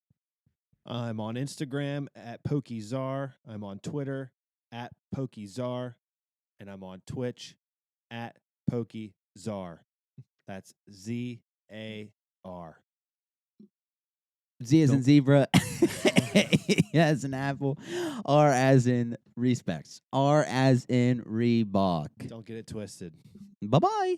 I'm on Instagram at PokeyZar. I'm on Twitter at PokeyZar. And I'm on Twitch at PokeyZar. That's ZAR. Z as in zebra, A as in apple, R as in respects, R as in Reebok. Don't get it twisted. Bye-bye.